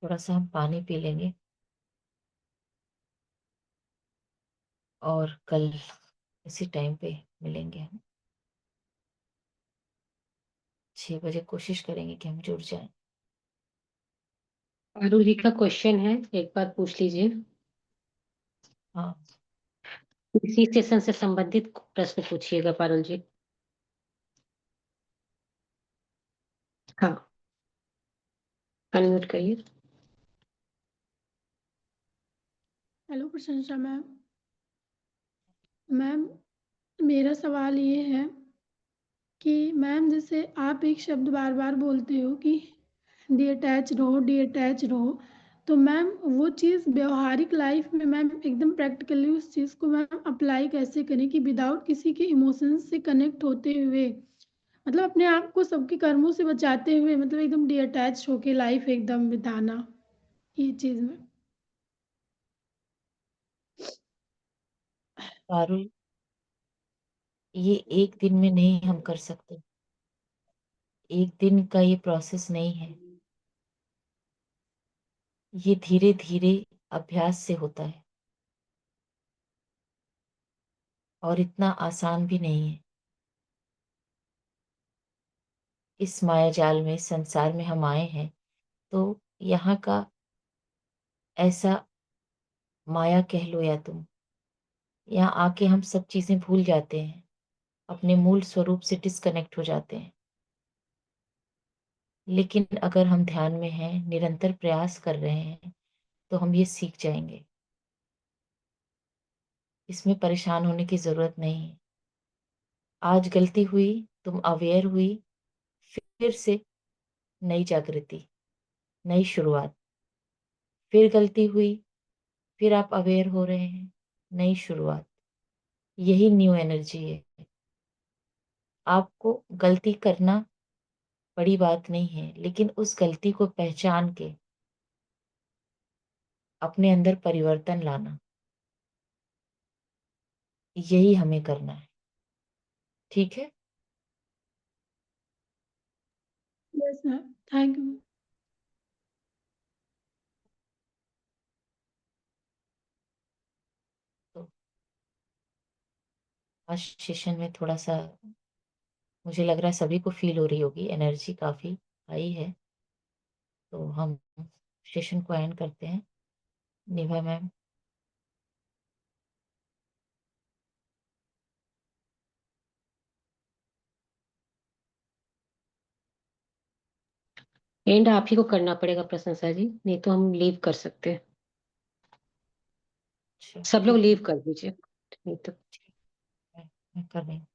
थोड़ा सा हम पानी पी लेंगे और कल इसी टाइम पे मिलेंगे हम 6 बजे। कोशिश करेंगे कि हम जुड़ जाएं। पारुल जी का क्वेश्चन है, एक बार पूछ लीजिए। हाँ, इसी सेशन से संबंधित प्रश्न पूछिएगा पारुल जी। हाँ, अनम्यूट करिए। हेलो प्रशंसा मैम। मैम, मेरा सवाल ये है कि मैम जैसे आप एक शब्द बार बार बोलते हो कि डी रहो, तो मैम वो चीज़ व्यवहारिक लाइफ में मैम एकदम प्रैक्टिकली उस चीज़ को मैम अप्लाई कैसे करें कि विदाउट किसी के इमोशंस से कनेक्ट होते हुए, मतलब अपने आप को सबके कर्मों से बचाते हुए, मतलब एकदम डी अटैच होके लाइफ एकदम बिताना, ये चीज़ में। पारुल, ये एक दिन में नहीं हम कर सकते। एक दिन का ये प्रोसेस नहीं है। ये धीरे धीरे अभ्यास से होता है और इतना आसान भी नहीं है। इस माया जाल में, संसार में हम आए हैं तो यहाँ का ऐसा माया कह लो या तुम, यहाँ आके हम सब चीजें भूल जाते हैं, अपने मूल स्वरूप से डिस्कनेक्ट हो जाते हैं। लेकिन अगर हम ध्यान में हैं, निरंतर प्रयास कर रहे हैं, तो हम ये सीख जाएंगे। इसमें परेशान होने की जरूरत नहीं है। आज गलती हुई, तुम अवेयर हुई, फिर से नई जागृति, नई शुरुआत, फिर गलती हुई, फिर आप अवेयर हो रहे हैं, नई शुरुआत, यही न्यू एनर्जी है। आपको गलती करना बड़ी बात नहीं है, लेकिन उस गलती को पहचान के अपने अंदर परिवर्तन लाना, यही हमें करना है। ठीक है? Yes ma'am, thank you. तो आज सेशन में थोड़ा सा मुझे लग रहा है सभी को फील हो रही होगी, एनर्जी काफ़ी आई है। तो हम सेशन को एंड करते हैं। निभा मैम। एंड आप ही को करना पड़ेगा प्रशंसा जी, नहीं तो हम लीव कर सकते हैं। अच्छा, सब लोग ठीक है, लीव कर दीजिए, नहीं तो। ठीक है, मैं कर रही हूँ।